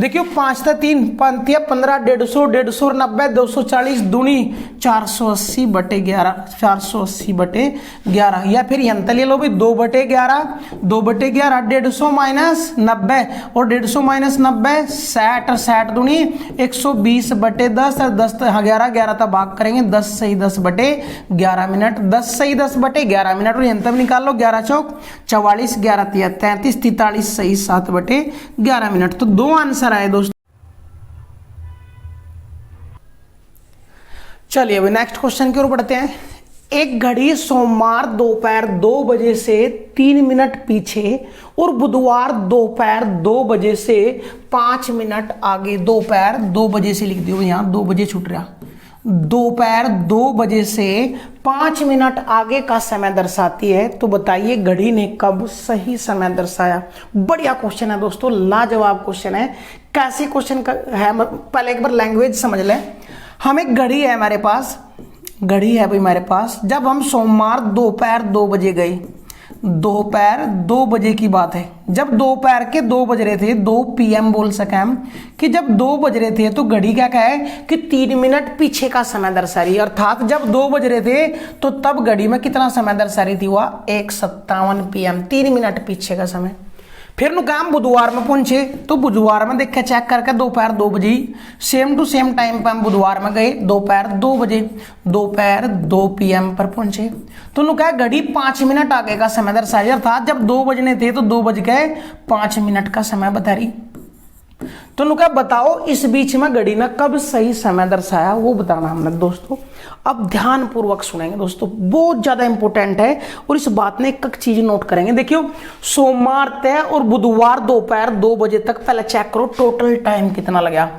देखियो 5 था 3, 5 या 15, 150, 150 90, 240 दूनी 480/11, 480/11, या फिर यंत्र ले लो भाई 2/11, 2/11 150 माइनस 90, और 150 माइनस 90 60, 60 दूनी 120/10, और 10 11 11 तक भाग करेंगे, 10 सही 10/11 मिनट, 10 सही 10/11 मिनट, और यंत्र निकाल लो, 11 चौक 44, 11 तिया 33, 43 सही 7/11 मिनट। तो दो आंसर आए दोस्तों। चलिए अभी नेक्स्ट क्वेश्चन की ओर बढ़ते हैं। एक घड़ी सोमवार दोपहर 2 बजे से 3 मिनट पीछे और बुधवार दोपहर 2 बजे से 5 मिनट आगे, दोपहर 2 बजे से लिख दियो, यहां 2 बजे छूट रहा, दोपहर 2 बजे से 5 मिनट आगे का समय दर्शाती है। तो बताइए घड़ी ने कब सही समय दर्शाया। बढ़िया क्वेश्चन है दोस्तों, लाजवाब क्वेश्चन है। कैसे क्वेश्चन है, पहले एक बार लैंग्वेज समझ लें। हम एक घड़ी है हमारे पास, घड़ी है भाई हमारे पास, जब हम सोमवार दोपहर 2 बजे गए, दोपहर 2 बजे की बात है, जब दोपहर के 2 बज रहे थे, 2 PM बोल सके हम, कि जब 2 बज रहे थे तो घड़ी क्या कहे कि 3 मिनट पीछे का समय दर्शा रही है, अर्थात जब 2 बज रहे थे तो तब घड़ी में कितना समय दर्शा रही थी, हुआ 1:57 PM, 3 मिनट पीछे का समय। फिर नु काम बुधवार में पहुंचे, तो बुधवार में देखे चेक करके दोपहर 2 बजे, सेम टू सेम टाइम पर हम बुधवार में गए, दोपहर 2 बजे, दोपहर 2 PM पर पहुंचे, तो नु कहा घड़ी 5 मिनट आगे का समय दर्शा रही, अर्थात जब 2 बजने थे तो 2 बज गए 5 मिनट का समय बता रही। तो नु कहा बताओ इस बीच में घड़ी ने कब सही समय दर्शाया, वो बताना हमने दोस्तों। अब ध्यान पूर्वक सुनेंगे दोस्तों, बहुत ज्यादा इंपॉर्टेंट है, और इस बात में एक चीज नोट करेंगे। देखियो सोमवार तय और बुधवार दोपहर 2 बजे तक, पहले चेक करो टोटल टाइम कितना लगा।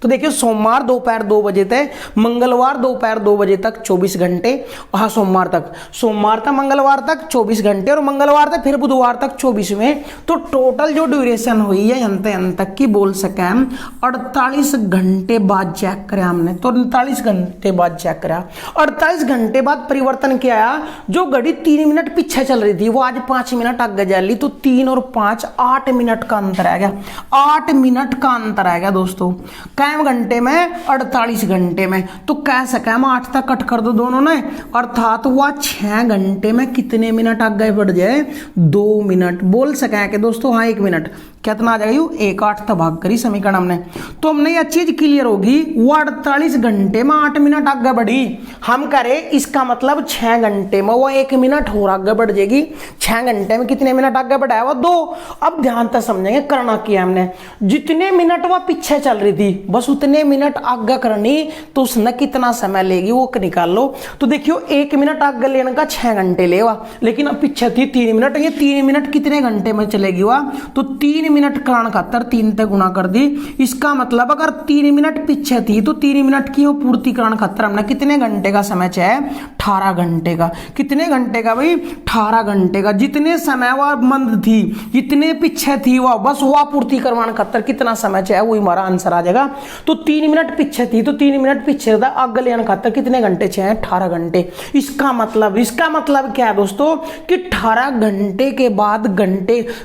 तो देखिए सोमवार दोपहर 2 बजे तक, मंगलवार दोपहर 2 बजे तक 24 घंटे, हाँ सोमवार तक, सोमवार तक मंगलवार तक 24 घंटे, और मंगलवार तक फिर बुधवार तक 24 में, तो टोटल जो ड्यूरेशन हुई है अंत तक की बोल सके हम 48 घंटे बाद चेक करें हमने, तो 48 घंटे बाद चेक करा, 48 घंटे बाद परिवर्तन क्या आया, जो घड़ी 3 मिनट पीछे चल रही थी वो आज 5 मिनट आगे जा ली, तो 3 और 5 8 मिनट का अंतर आ गया, 8 मिनट का अंतर आ गया दोस्तों। घंटे में 48 घंटे में, तो कह सके हम 8 तक कट कर दो दोनों ने, अर्थात वह 6 घंटे में कितने मिनट आगे बढ़ जाए, 2 मिनट बोल सके कि दोस्तों। हाँ 1 मिनट कितना आ जाएगा, 1/8 तक भाग करी समीकरण हमने, तो हमने यह चीज क्लियर होगी, वो 48 घंटे में 8 मिनट आगे बढ़ी, हम करें इसका मतलब 6 घंटे में वो 1 मिनट और आगे बढ़ जाएगी, 6 घंटे में कितने मिनट आगे बढ़ाया वो 2। अब ध्यान से समझेंगे करना किया हमने, जितने मिनट वह पीछे चल रही थी बस बस उतने मिनट आगे करनी, तो उसने कितना समय लेगी वो निकाल लो। तो देखियो 1 मिनट आगे लेने का 6 घंटे लेवा, लेकिन अब पीछे थी 3 मिनट, ये 3 मिनट कितने घंटे में चलेगी वह? तो 3 मिनट कराने खातर 3 से गुणा कर दी। इसका मतलब अगर 3 मिनट पीछे थी तो 3 मिनट की वो पूर्ति कराने खातर हमने कितने घंटे का समय चाहिए? 18 घंटे का। कितने घंटे का भाई? 18 घंटे का। जितने समय वह मंद थी, जितने पीछे थी वह, बस वह पूर्ति करवाने खातर कितना समय चाहिए, वही हमारा आंसर आ जाएगा। तो 3 मिनट पीछे थी तो 3 मिनट पीछे था, आगे लेने खातर कितने घंटे चाहिए? 18 घंटे। इसका मतलब क्या है दोस्तों कि 18 घंटे के बाद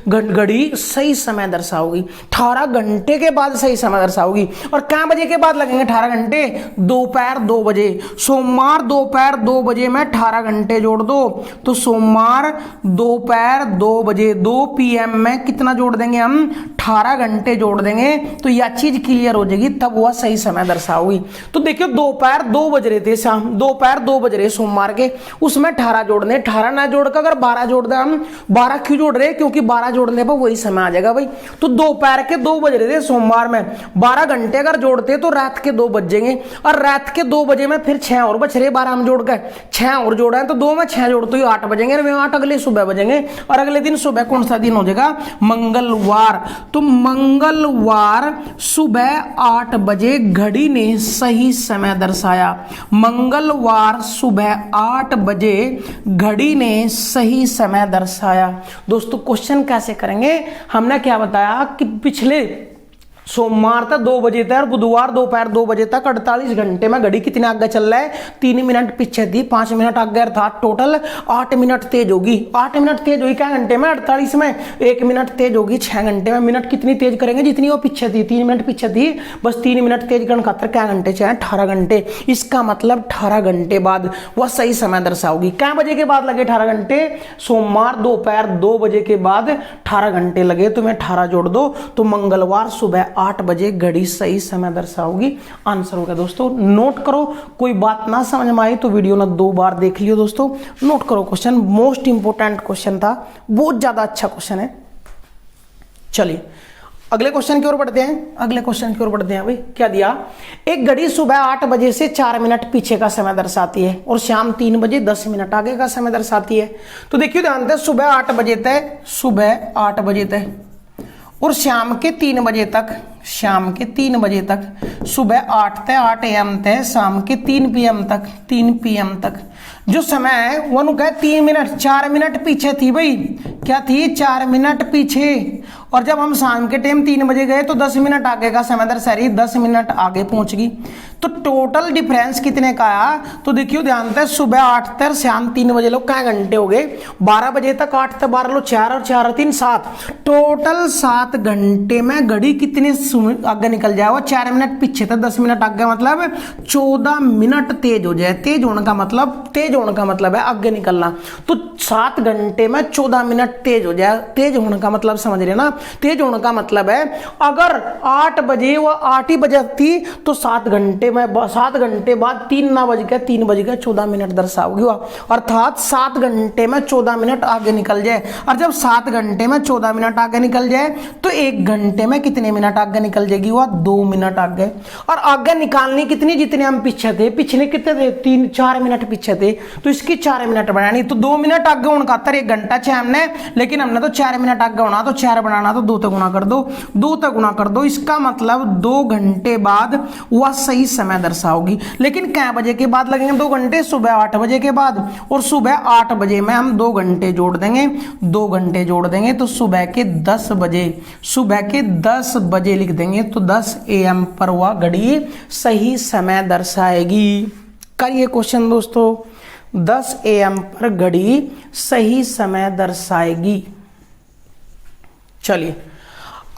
घड़ी सही समय दर्शाओगी। 18 घंटे के बाद सही समय दर्शाओगी। और क्या बजे के बाद लगेंगे 18 घंटे? दोपहर 2 बजे। सोमवार दोपहर 2 बजे में 18 घंटे जोड़ दो, तो सोमवार दोपहर 2 बजे 2 PM में कितना जोड़ देंगे हम? 18 घंटे जोड़ देंगे, तो यह चीज क्लियर हो जाएगी, तब वह सही समय दर्शाओगी। तो देखियो दोपहर 2 बज रहे थे शाम, दोपहर 2 बज रहे सोमवार के, उसमें 18 जोड़ने, 18 ना जोड़कर अगर 12 जोड़ दे हम, 12 क्यों जोड़ रहे? क्योंकि 12 जोड़ने पर वही समय आ जाएगा भाई। तो दोपहर के 2 बज रहे थे सोमवार में, 12 घंटे अगर जोड़ते तो रात के 2 बज जाएंगे, और रात के 2 बजे में फिर 6 और बच रहे, 12 हम जोड़ कर 6 और जोड़ा है, तो 2 में 6 जोड़ तो 8 बजेंगे, 8 अगले सुबह बजेंगे। और अगले दिन सुबह कौन सा दिन हो जाएगा? मंगलवार। तो मंगलवार सुबह 8 बजे घड़ी ने सही समय दर्शाया। मंगलवार सुबह 8 बजे घड़ी ने सही समय दर्शाया। दोस्तों क्वेश्चन कैसे करेंगे? हमने क्या बताया कि पिछले सोमवार तक 2 बजे तक और बुधवार दोपहर 2 बजे तक 48 घंटे में घड़ी कितने आगे चल रहा है? 3 मिनट पीछे थी, 5 मिनट आगे अर्थात टोटल 8 मिनट तेज होगी। 8 मिनट तेज हुई क्या घंटे में? 48 में। 1 मिनट तेज होगी 6 घंटे में। मिनट कितनी तेज करेंगे? जितनी वो पीछे थी, 3 मिनट पीछे थी, बस 3 मिनट तेज करने खातर क्या घंटे चाहिए? 18 घंटे। इसका मतलब 18 घंटे बाद वह सही समय दर्शाओगी। क्या बजे के बाद लगे 18 घंटे? सोमवार दोपहर 2 बजे के बाद 18 घंटे लगे, तो मैं 18 जोड़ दो, तो मंगलवार सुबह 8 बजे घड़ी सही समय दर्शाओगी। आंसर होगा दोस्तों। नोट करो, कोई बात ना समझ में आई तो वीडियो ना 2 बार देख लियो दोस्तों। नोट करो, क्वेश्चन मोस्ट इंपोर्टेंट क्वेश्चन था, बहुत ज्यादा अच्छा क्वेश्चन है। चलिए अगले क्वेश्चन की ओर बढ़ते हैं। अगले क्वेश्चन की ओर बढ़ते हैं भाई। क्या दिया? एक घड़ी सुबह 8 बजे से 4 मिनट पीछे का समय दर्शाती है और शाम 3 बजे 10 मिनट आगे का समय दर्शाती है। तो देखिए ध्यान से, सुबह 8 बजे तक, सुबह 8 बजे तक और शाम के 3 बजे तक, शाम के 3 बजे तक, सुबह 8 से 8 AM तक, शाम के 3 PM तक, 3 PM तक जो समय है वो कहे 3 मिनट 4 मिनट पीछे थी भाई। क्या थी? 4 मिनट पीछे। और जब हम शाम के टाइम 3 बजे गए तो 10 मिनट आगे का समय दर्शा रही, 10 मिनट आगे पहुंच गई। तो टोटल डिफरेंस कितने का आया? तो देखियो ध्यान से, सुबह 8 तक शाम 3 बजे लोग क्या घंटे हो गए? 12 बजे तक 8 से 12 लो 4 और 4 और 3 7, टोटल 7 घंटे में घड़ी कितने आगे निकल जाएगा? 4 मिनट पीछे था, 10 मिनट आगे, मतलब 14 मिनट तेज हो जाए। तेज होने का मतलब है आगे निकलना। तो 7 घंटे में 14 मिनट तेज हो जाए। तेज होने का मतलब समझ रहे ना? तेज होने का मतलब है अगर 8 बजे वो 8 ही बजे थी तो 7 घंटे में, 7 घंटे बाद 3 ना बज गए, 3 बज गए 14 मिनट दर्शाओगी वह। अर्थात 7 घंटे में 14 मिनट आगे निकल जाए। और जब 7 घंटे में 14 मिनट आगे निकल जाए तो 1 घंटे में कितने मिनट आगे निकल जाएगी वह? 2 मिनट आगे। और आगे निकालनी कितनी? जितने हम पीछे थे। पिछले कितने थे? 3-4 मिनट पीछे थे, तो इसकी 4 मिनट बनानी। तो 2 मिनट आगे होने खातर 1 घंटा चाहिए हमने, लेकिन हमने तो 4 मिनट आगे होना, तो 4 बनाना, तो 2 तक गुणा कर दो, 2 तक गुणा कर दो। इसका मतलब 2 घंटे बाद वह सही समय दर्शाओगी। लेकिन क्या बजे के बाद लगेंगे 2 घंटे? सुबह 8 बजे के बाद। और सुबह 8 बजे में हम 2 घंटे जोड़ देंगे, 2 घंटे जोड़ देंगे तो सुबह के 10 बजे, सुबह के 10 बजे लिख देंगे, तो 10 AM पर वह घड़ी सही समय दर्शाएगी। करिए क्वेश्चन दोस्तों, 10 AM पर घड़ी सही समय दर्शाएगी। चलिए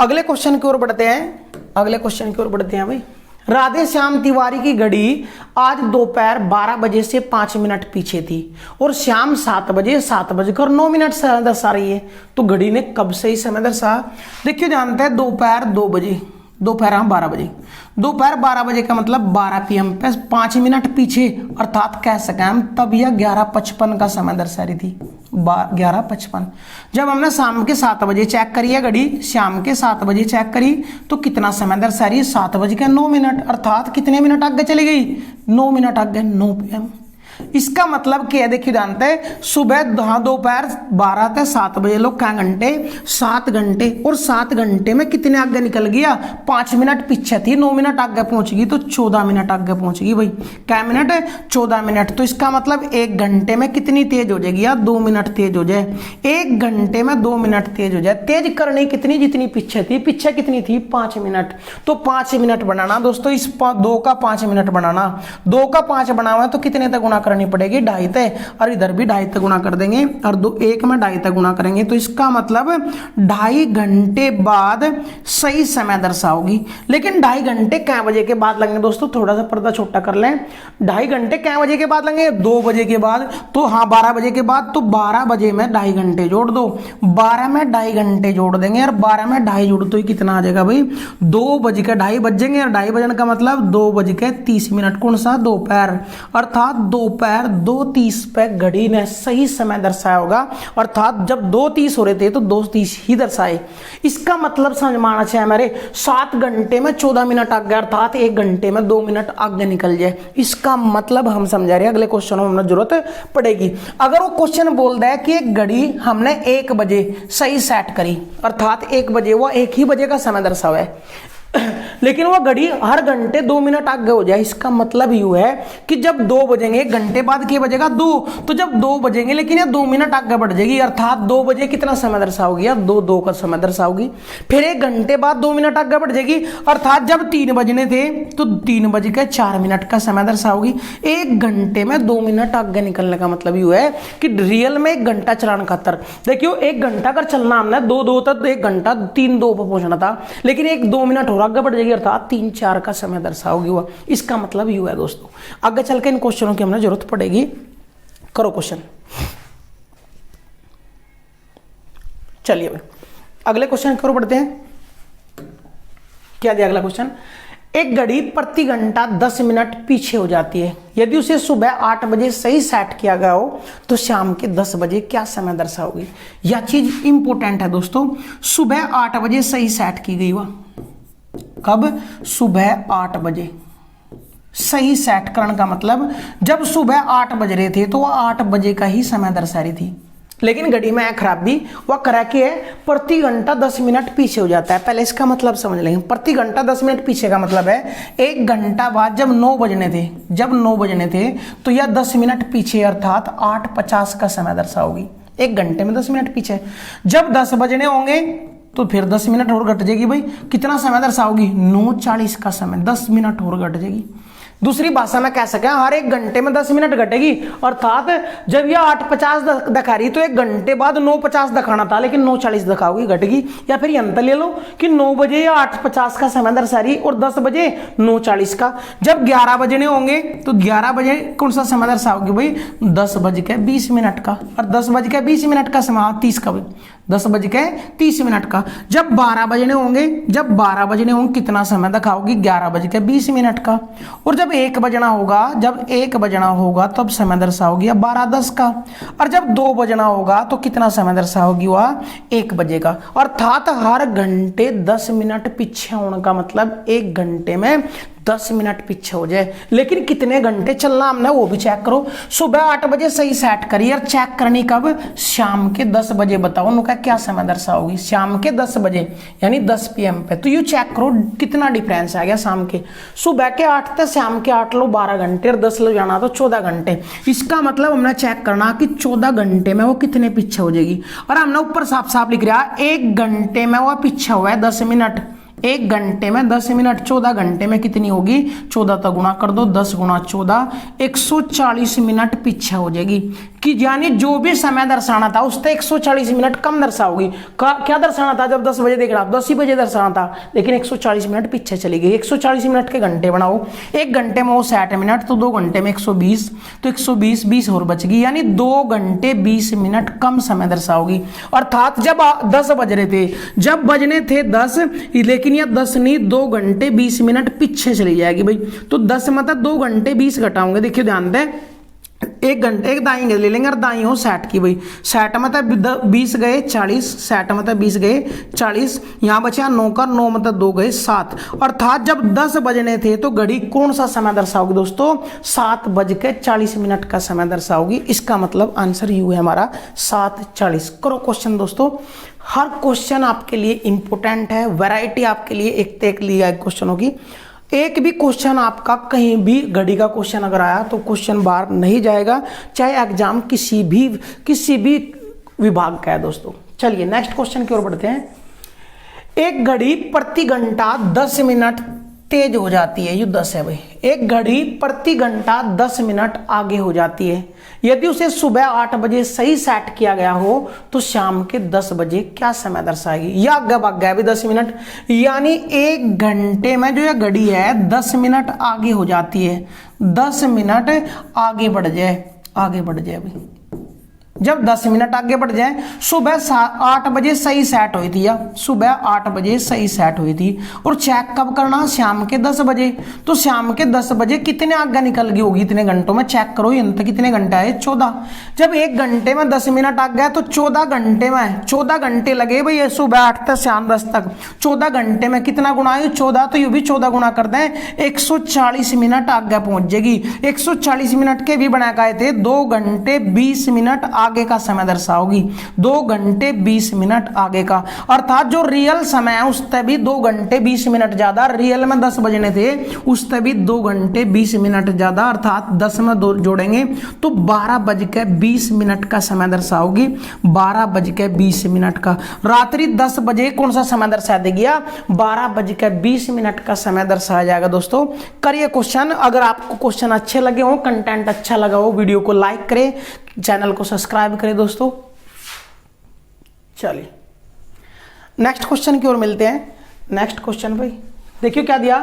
अगले क्वेश्चन की ओर बढ़ते हैं। अगले क्वेश्चन की ओर बढ़ते हैं भाई। राधे श्याम तिवारी की घड़ी आज दोपहर 12 बजे से 5 मिनट पीछे थी और शाम 7 बजे 7 बजकर 9 मिनट दर्शा रही है। तो घड़ी ने कब सही समय दर्शा? देखिए जानते हैं, दोपहर 2 बजे, दोपहर 12 बजे, दोपहर 12 बजे का मतलब 12 PM पे 5 मिनट पीछे, अर्थात कह सकें हम तब यह 11:55 का समय दर्शा रही थी। 11:55। जब हमने शाम के 7 बजे चेक करी है घड़ी, शाम के 7 बजे चेक करी तो कितना समय दर्शा रही है? 7:09, अर्थात कितने मिनट आगे चली गई? 9 मिनट आगे, 9 PM। इसका मतलब क्या है? देखिए जानते हैं, सुबह दोपहर 12 से 7 बजे लोग क्या घंटे? 7 घंटे। और 7 घंटे में कितने आगे निकल गया? 5 मिनट पीछे थी, 9 मिनट आगे पहुंच गई, तो 14 मिनट आगे पहुंच गई भाई। क्या मिनट है? 14 मिनट। तो इसका मतलब 1 घंटे में कितनी तेज हो जाएगी? या 2 मिनट तेज हो जाए। 1 घंटे में 2 मिनट तेज हो जाए। तेज करनी कितनी? जितनी पीछे थी। पीछे कितनी थी? 5 मिनट। तो 5 मिनट बनाना दोस्तों, इस 2 का 5 मिनट बनाना, 2 का 5 बना हुआ है तो कितने तक गुणा करनी पड़ेगी? 2.5 से, और इधर भी 2.5 से गुणा कर देंगे, और 1 में 2.5 से गुणा करेंगे, तो इसका मतलब 2.5 घंटे बाद सही समय दर्शाओगी। लेकिन 2.5 घंटे क्या बजे के बाद लगेंगे दोस्तों? थोड़ा सा पर्दा छोटा कर लें। 2.5 घंटे क्या बजे के बाद लगेंगे? 2 बजे के बाद। तो हाँ, 12 बजे के बाद, तो 12 बजे में 2.5 घंटे जोड़ दो, 12 में 2.5 घंटे जोड़ देंगे, और 12 में 2.5 जोड़ तो कितना आ जाएगा भाई? 2:02 बजेंगे, और 2:30 बजने का मतलब 2:30। कौन सा? दोपहर। अर्थात दोपहर 2:30 पे घड़ी ने सही समय दर्शाया होगा, अर्थात जब 2:30 हो रहे थे तो 2:30 ही दर्शाए। इसका मतलब समझ में आना चाहिए हमारे, 7 घंटे में 14 मिनट आगे, अर्थात 1 घंटे में 2 मिनट आगे निकल जाए। इसका मतलब हम समझा रहे हैं, अगले क्वेश्चन में हमें जरूरत पड़ेगी। अगर वो क्वेश्चन बोल रहा है कि एक घड़ी हमने 1 बजे सही सेट करी, अर्थात 1 बजे, वो 1 ही बजे का समय दर्शावा है, लेकिन वह घड़ी हर घंटे 2 मिनट आगे हो जाए। इसका मतलब यूं है कि जब 2 बजेंगे, 1 घंटे बाद क्या बजेगा? 2। तो जब 2 बजेंगे लेकिन यह 2 मिनट आगे बढ़ जाएगी, अर्थात 2 बजे कितना समय दर्शाओगी? या 2 का समय दर्शाओगी। फिर 1 घंटे बाद 2 मिनट आगे बढ़ जाएगी, अर्थात जब 3 बजने थे तो 3:04 का समय दर्शाओगी। 1 घंटे में 2 मिनट आगे निकलने का मतलब यूं है कि रियल में 1 घंटा चलाने खातर, देखियो 1 घंटा अगर चलना हमने 2 तक 1 घंटा 3:02 पर पहुंचना था, लेकिन 1-2 मिनट आगे बढ़ जाएगी, अर्थात 3-4 का समय दर्शाओगी हुआ। इसका मतलब यू है दोस्तों। आगे चल के इन क्वेश्चनों की हमें जरूरत पड़ेगी। करो क्वेश्चन। चलिए भाई अगले क्वेश्चन करो, बढ़ते हैं। क्या दिया अगला क्वेश्चन? एक घड़ी प्रति घंटा 10 मिनट पीछे हो जाती है। यदि उसे सुबह 8 बजे सही सेट किया गया हो तो शाम के 10 बजे क्या समय दर्शाओगी? यह चीज इंपॉर्टेंट है दोस्तों। सुबह 8 बजे सही सेट की गई हुआ, कब? सुबह 8 बजे सही सेट करने का मतलब जब सुबह 8 बज रहे थे तो वह 8 बजे का ही समय दर्शा रही थी, लेकिन घड़ी में खराबी वह करा के है प्रति घंटा 10 मिनट पीछे हो जाता है। पहले इसका मतलब समझ लेंगे। प्रति घंटा 10 मिनट पीछे का मतलब है 1 घंटा बाद जब 9 बजने थे तो यह 10 मिनट पीछे, अर्थात 8:50 का समय दर्शाओगी। 1 घंटे में 10 मिनट पीछे। जब 10 बजने होंगे तो फिर 10 मिनट और घट जाएगी भाई। कितना समय दर्शाओगी? 9:40 का समय, 10 मिनट और घट जाएगी। दूसरी भाषा में कह सकें हर 1 घंटे में 10 मिनट घटेगी, अर्थात जब यह 8:50 दिखा रही तो 1 घंटे बाद 9:50 दिखाना था, लेकिन 9:40 दिखाओगी, घटेगी। या फिर अंतर ले लो कि 9 बजे या 8:50 का समय दर्शा रही और 10 बजे 9:40 का। जब 11 बजने होंगे तो 11 बजे कौन सा समय दर्शाओगी भाई? 10:20 का, और 10:20 का समय 30 का भाई, 10:30 का। जब 12 बजने होंगे, कितना समय दिखाओगी? 11:20 का। और जब 1 बजना होगा तब समय दर्शाओगी 12:10 का। और जब 2 बजना होगा तो कितना समय दर्शाओगी? वह 1 बजे का। अर्थात हर घंटे 10 मिनट पीछे होने का मतलब 1 घंटे में 10 मिनट पीछे हो जाए। लेकिन कितने घंटे चलना हमने वो भी चेक करो। सुबह 8 बजे सही सेट करी और चेक करनी कब? शाम के 10 बजे। बताओ उनका क्या समय दर्शाओगी? शाम के 10 बजे यानी 10 PM पे। तो यू चेक करो कितना डिफरेंस आ गया शाम के। सुबह के 8 से शाम के 8 लो 12 घंटे और 10 लो जाना तो 14 घंटे। इसका मतलब हमने चेक करना कि 14 घंटे में वो कितने पीछे हो जाएगी। और हमने ऊपर साफ साफ लिख रहा 1 घंटे में वो पीछे हुआ है 10 मिनट। 1 घंटे में 10 मिनट, 14 घंटे में कितनी होगी? 14 तो गुणा कर दो, 10 × 14 140 मिनट पीछे हो जाएगी। कि यानी जो भी समय दर्शाना था उससे 140 मिनट कम दर्शाओगी। क्या दर्शाना था जब 10 बजे देख रहा, 10 ही बजे दर्शाना था, लेकिन 140 मिनट पीछे चली गई। 140 मिनट के घंटे बनाओ, 1 घंटे में वो 60 मिनट, तो 2 घंटे में 120, तो 120 20 और बच गई, यानी 2 घंटे 20 मिनट कम समय दर्शाओगी। अर्थात जब 10 बज रहे थे, जब बजने थे 10, लेकिन यह 10 नहीं, 2 घंटे 20 मिनट पीछे चली जाएगी भाई। तो 10 मतलब 2 घंटे 20 घटाओगे, देखिए ध्यान दें, 1 घंटे एक दाई ले लेंगे और दाई हो 60 की भाई, 60 मतलब 20 गए 40, 60 मतलब 20 गए 40, यहाँ बचा 9 का 9 मतलब 2 गए 7। अर्थात जब 10 बजने थे तो घड़ी कौन सा समय दर्शाओगी दोस्तों, 7:40 का समय दर्शाओगी। इसका मतलब आंसर यू है हमारा 7:40। करो क्वेश्चन दोस्तों, हर क्वेश्चन आपके लिए इंपॉर्टेंट है, वैरायटी आपके लिए एक लिया है क्वेश्चनों की। एक भी क्वेश्चन आपका कहीं भी घड़ी का क्वेश्चन अगर आया तो क्वेश्चन बाहर नहीं जाएगा, चाहे एग्जाम किसी भी विभाग का है दोस्तों। चलिए नेक्स्ट क्वेश्चन की ओर बढ़ते हैं। एक घड़ी प्रति घंटा 10 मिनट तेज हो जाती है, ये 10 है भाई। एक घड़ी प्रति घंटा 10 मिनट आगे हो जाती है। यदि उसे सुबह 8 बजे सही सेट किया गया हो तो शाम के 10 बजे क्या समय दर्शाएगी। या आगे भाग गया अभी 10 मिनट, यानी 1 घंटे में जो यह घड़ी है 10 मिनट आगे हो जाती है, 10 मिनट आगे बढ़ जाए भाई। जब 10 मिनट आगे बढ़ जाए, सुबह 8 बजे सही सेट हुई थी, या सुबह 8 बजे सही सेट हुई थी, और चेक कब करना, शाम के 10 बजे। तो शाम के 10 बजे कितने आगे निकल गई होगी, इतने घंटों में चेक करो, यंत्र कितने घंटा है 14। जब 1 घंटे में 10 मिनट आगे तो 14 घंटे में 14 घंटे लगे भाई, सुबह 8 तक शाम 10 तक, 14 घंटे में कितना गुना है 14, तो ये भी 14 गुना कर दें, 140 मिनट आगे पहुंच जाएगी। 140 मिनट के भी बना गए थे, 2 घंटे 20 मिनट आगे का समय दर्शाओगी, 2 घंटे 20 मिनट आगे का। अर्थात जो रियल समय है उससे भी 2 घंटे 20 मिनट ज्यादा, रियल में 10 बजने थे उससे भी 2 घंटे 20 मिनट ज्यादा, अर्थात 10 में 2 जोड़ेंगे तो 12:20 का समय दर्शाओगी, 12:20 का। रात्रि 10 बजे कौन सा समय दर्शा देगी, 12:20 का समय दर्शाया जाएगा दोस्तों। करिए क्वेश्चन। अगर आपको क्वेश्चन अच्छे लगे हो, कंटेंट अच्छा लगा हो, वीडियो को लाइक करें, चैनल को सब्सक्राइब करें दोस्तों। चलिए नेक्स्ट क्वेश्चन की ओर मिलते हैं। नेक्स्ट क्वेश्चन भाई देखिए क्या दिया,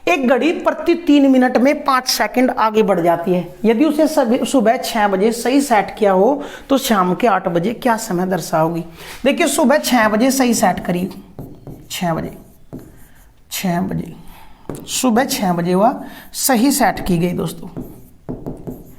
एक घड़ी प्रति 3 मिनट में 5 सेकंड आगे बढ़ जाती है। यदि उसे सुबह 6 बजे सही सेट किया हो तो शाम के 8 बजे क्या समय दर्शाओगी। देखिए सुबह 6 बजे सही सेट करी, 6 बजे सुबह 6 बजे हुआ सही सेट की गई दोस्तों,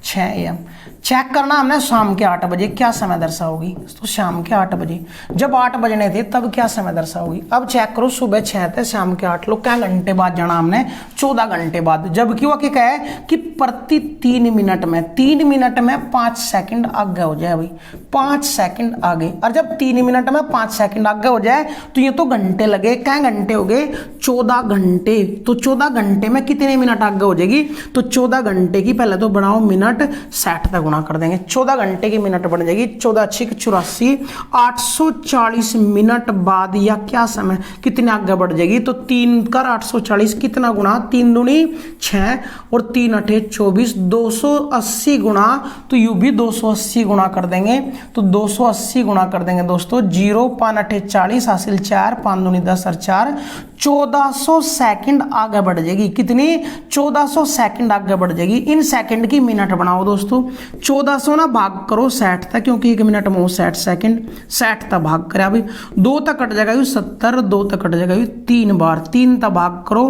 6 AM। चेक करना हमने शाम के 8 बजे क्या समय दर्शाओगी, तो शाम के 8 बजे। जब 8 बजने थे तब क्या समय दर्शाओगी। अब चेक करो, सुबह 6 थे शाम के 8, लो क्या घंटे बाद जाना हमने, 14 घंटे बाद। जबकि वो क्या है कि प्रति 3 मिनट में 3 मिनट में 5 सेकंड आगे हो जाए भाई, 5 सेकंड आगे। और जब 3 मिनट में 5 सेकंड आगे हो जाए तो ये तो घंटे लगे, क्या घंटे हो गए 14 घंटे। तो 14 घंटे में कितने मिनट आगे हो जाएगी, तो 14 घंटे की पहले तो बनाओ मिनट 60 तक कर देंगे, 14 घंटे की मिनट बन जाएगी, 14 × 6 = 84, 840 मिनट बाद या क्या समय कितने आगे बढ़ जाएगी। तो 3 कर 840 कितना गुना, 3 दूनी 6 और 3 8 24, 280 गुना, तो यू भी 280 गुना कर देंगे, तो 280 गुना कर देंगे दोस्तों। 0 5 8 40 हासिल 4, 5 दूनी 10 और 4, 1400 सेकंड आगे बढ़ जाएगी। कितनी, 1400 सेकंड आगे बढ़ जाएगी। इन सेकंड की मिनट बनाओ दोस्तों, 1400 ना भाग करो 60 तक, क्योंकि 1 मिनट में 60 सेकंड, 60 तक भाग करे अभी 2 तक कट जाएगा 70, 2 तक कट जाएगा 3 बार, 3 तक भाग करो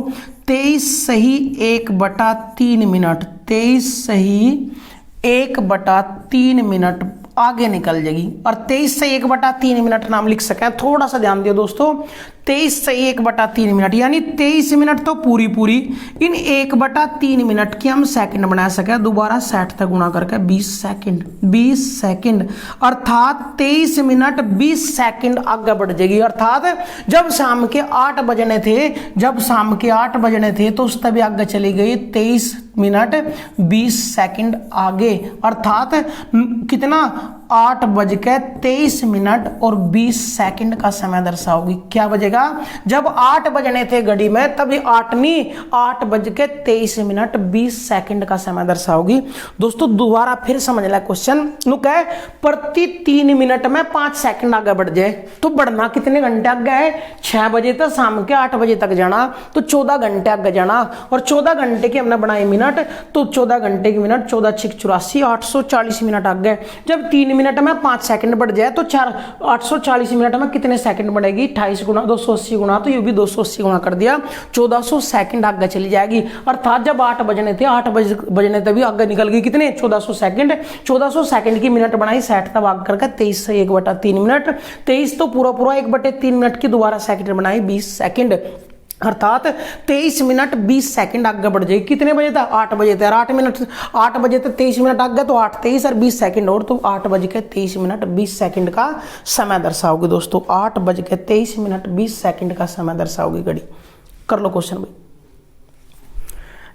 23 सही 1/3 मिनट, 23 सही 1/3 मिनट आगे निकल जाएगी। और 23 से 1/3 मिनट नाम लिख सके, थोड़ा सा ध्यान दियो दोस्तों, 23 से 1/3 मिनट यानी 23 मिनट तो पूरी इन 1/3 मिनट की हम सेकंड बना सके, दोबारा 60 तक गुणा करके 20 सेकंड, अर्थात 23 मिनट 20 सेकंड आगे बढ़ जाएगी। अर्थात जब शाम के 8 बजने थे तो उस तभी आगे चली गई 23 मिनट 20 सेकंड आगे, अर्थात कितना 8:23 और 20 सेकंड का समय दर्शाओगी। क्या बजेगा? जब 8 बजने थे घड़ी में तभी 8:23 20 सेकंड का समय दर्शाओगी। दोस्तों दोबारा फिर समझ ला क्वेश्चन नु कहे प्रति 3 मिनट में 5 सेकंड आगे बढ़ जाए तो बढ़ना कितने घंटे आगे है? 6 बजे तक शाम के 8 बजे तक जाना तो 14 घंटे आगे जाना, और 14 घंटे की हमने बनाई मिनट तो 14 घंटे की मिनट 14 × 6 = 84, 840 मिनट आगे। जब 3 मिनट में 5 सेकंड बढ़ जाए तो 840 मिनट में कितने सेकंड बढ़ेगी? 28 गुना 280 गुना, तो ये भी 280 गुना कर दिया, 1400 सेकंड आगे चली जाएगी। अर्थात जब 8 बजने थे 8 बजने तभी आगे निकल गई कितने? 1400 सेकंड। 1400 सेकंड की मिनट बनाई 60 तब आगे करके 23 से 1/3 मिनट, 23 तो पूरा 1/3 मिनट की दोबारा सेकंड बनाई 20 सेकंड, अर्थात 23 मिनट 20 सेकंड आगे बढ़ जाएगी। कितने बजे था? 8 बजे थे, 8 बजे तक 23 मिनट आगे तो 8 23 और 20 सेकंड और तो 8:23 20 सेकंड का समय दर्शाओगे। दोस्तों 8:23 20 सेकंड का समय दर्शाओगी घड़ी। कर लो क्वेश्चन भाई।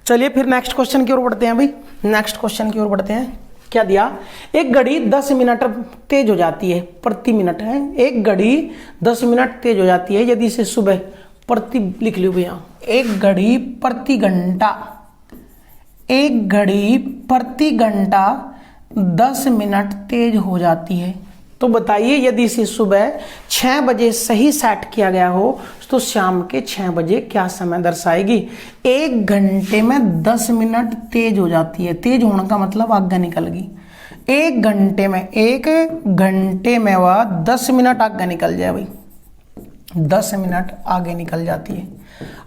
चलिए फिर नेक्स्ट क्वेश्चन की ओर बढ़ते हैं भाई। नेक्स्ट क्वेश्चन की ओर बढ़ते हैं। क्या दिया? एक घड़ी 10 मिनट तेज हो जाती है प्रति मिनट है। एक घड़ी 10 मिनट तेज हो जाती है यदि इसे सुबह प्रति लिख लो भैया। एक घड़ी प्रति घंटा 10 मिनट तेज हो जाती है, तो बताइए यदि इसे सुबह 6 बजे सही सेट किया गया हो तो शाम के 6 बजे क्या समय दर्शाएगी? 1 घंटे में 10 मिनट तेज हो जाती है, तेज होने का मतलब आगे निकल गई। 1 घंटे में वह 10 मिनट आगे निकल जाए भाई, 10 मिनट आगे निकल जाती है।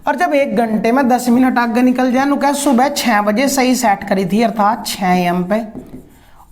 और जब 1 घंटे में 10 मिनट आगे निकल जाए नु क्या सुबह 6 बजे सही सेट करी थी, अर्थात 6 AM पे,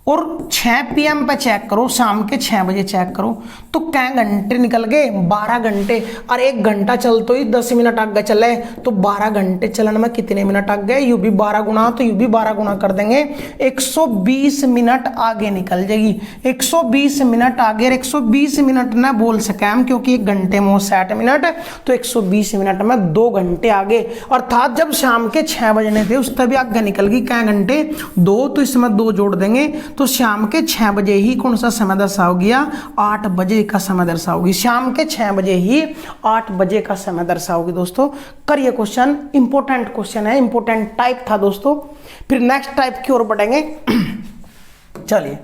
और 6 PM पे चेक करो, शाम के 6 बजे चेक करो तो क्या घंटे निकल गए? 12 घंटे। और 1 घंटा चलते ही 10 मिनट आगे चले तो 12 घंटे चलन में कितने मिनट आगे गए? यू भी 12 गुना तो यू भी 12 गुना कर देंगे, 120 मिनट आगे निकल जाएगी। 120 मिनट आगे, 120 मिनट ना बोल सके हम क्योंकि 1 घंटे में 60 मिनट, तो 120 मिनट में 2 घंटे आगे। अर्थात जब शाम के 6 बजने थे उस तभी आगे निकल गई क्या घंटे? 2, तो इसमें 2 जोड़ देंगे तो शाम के 6 बजे ही कौन सा समय दर्शाओगी? 8 बजे का समय दर्शाओगी। शाम के 6 बजे ही 8 बजे का समय दर्शाओगी। दोस्तों करिए क्वेश्चन, इंपॉर्टेंट क्वेश्चन है, इंपॉर्टेंट टाइप था दोस्तों। फिर नेक्स्ट टाइप की ओर बढ़ेंगे। चलिए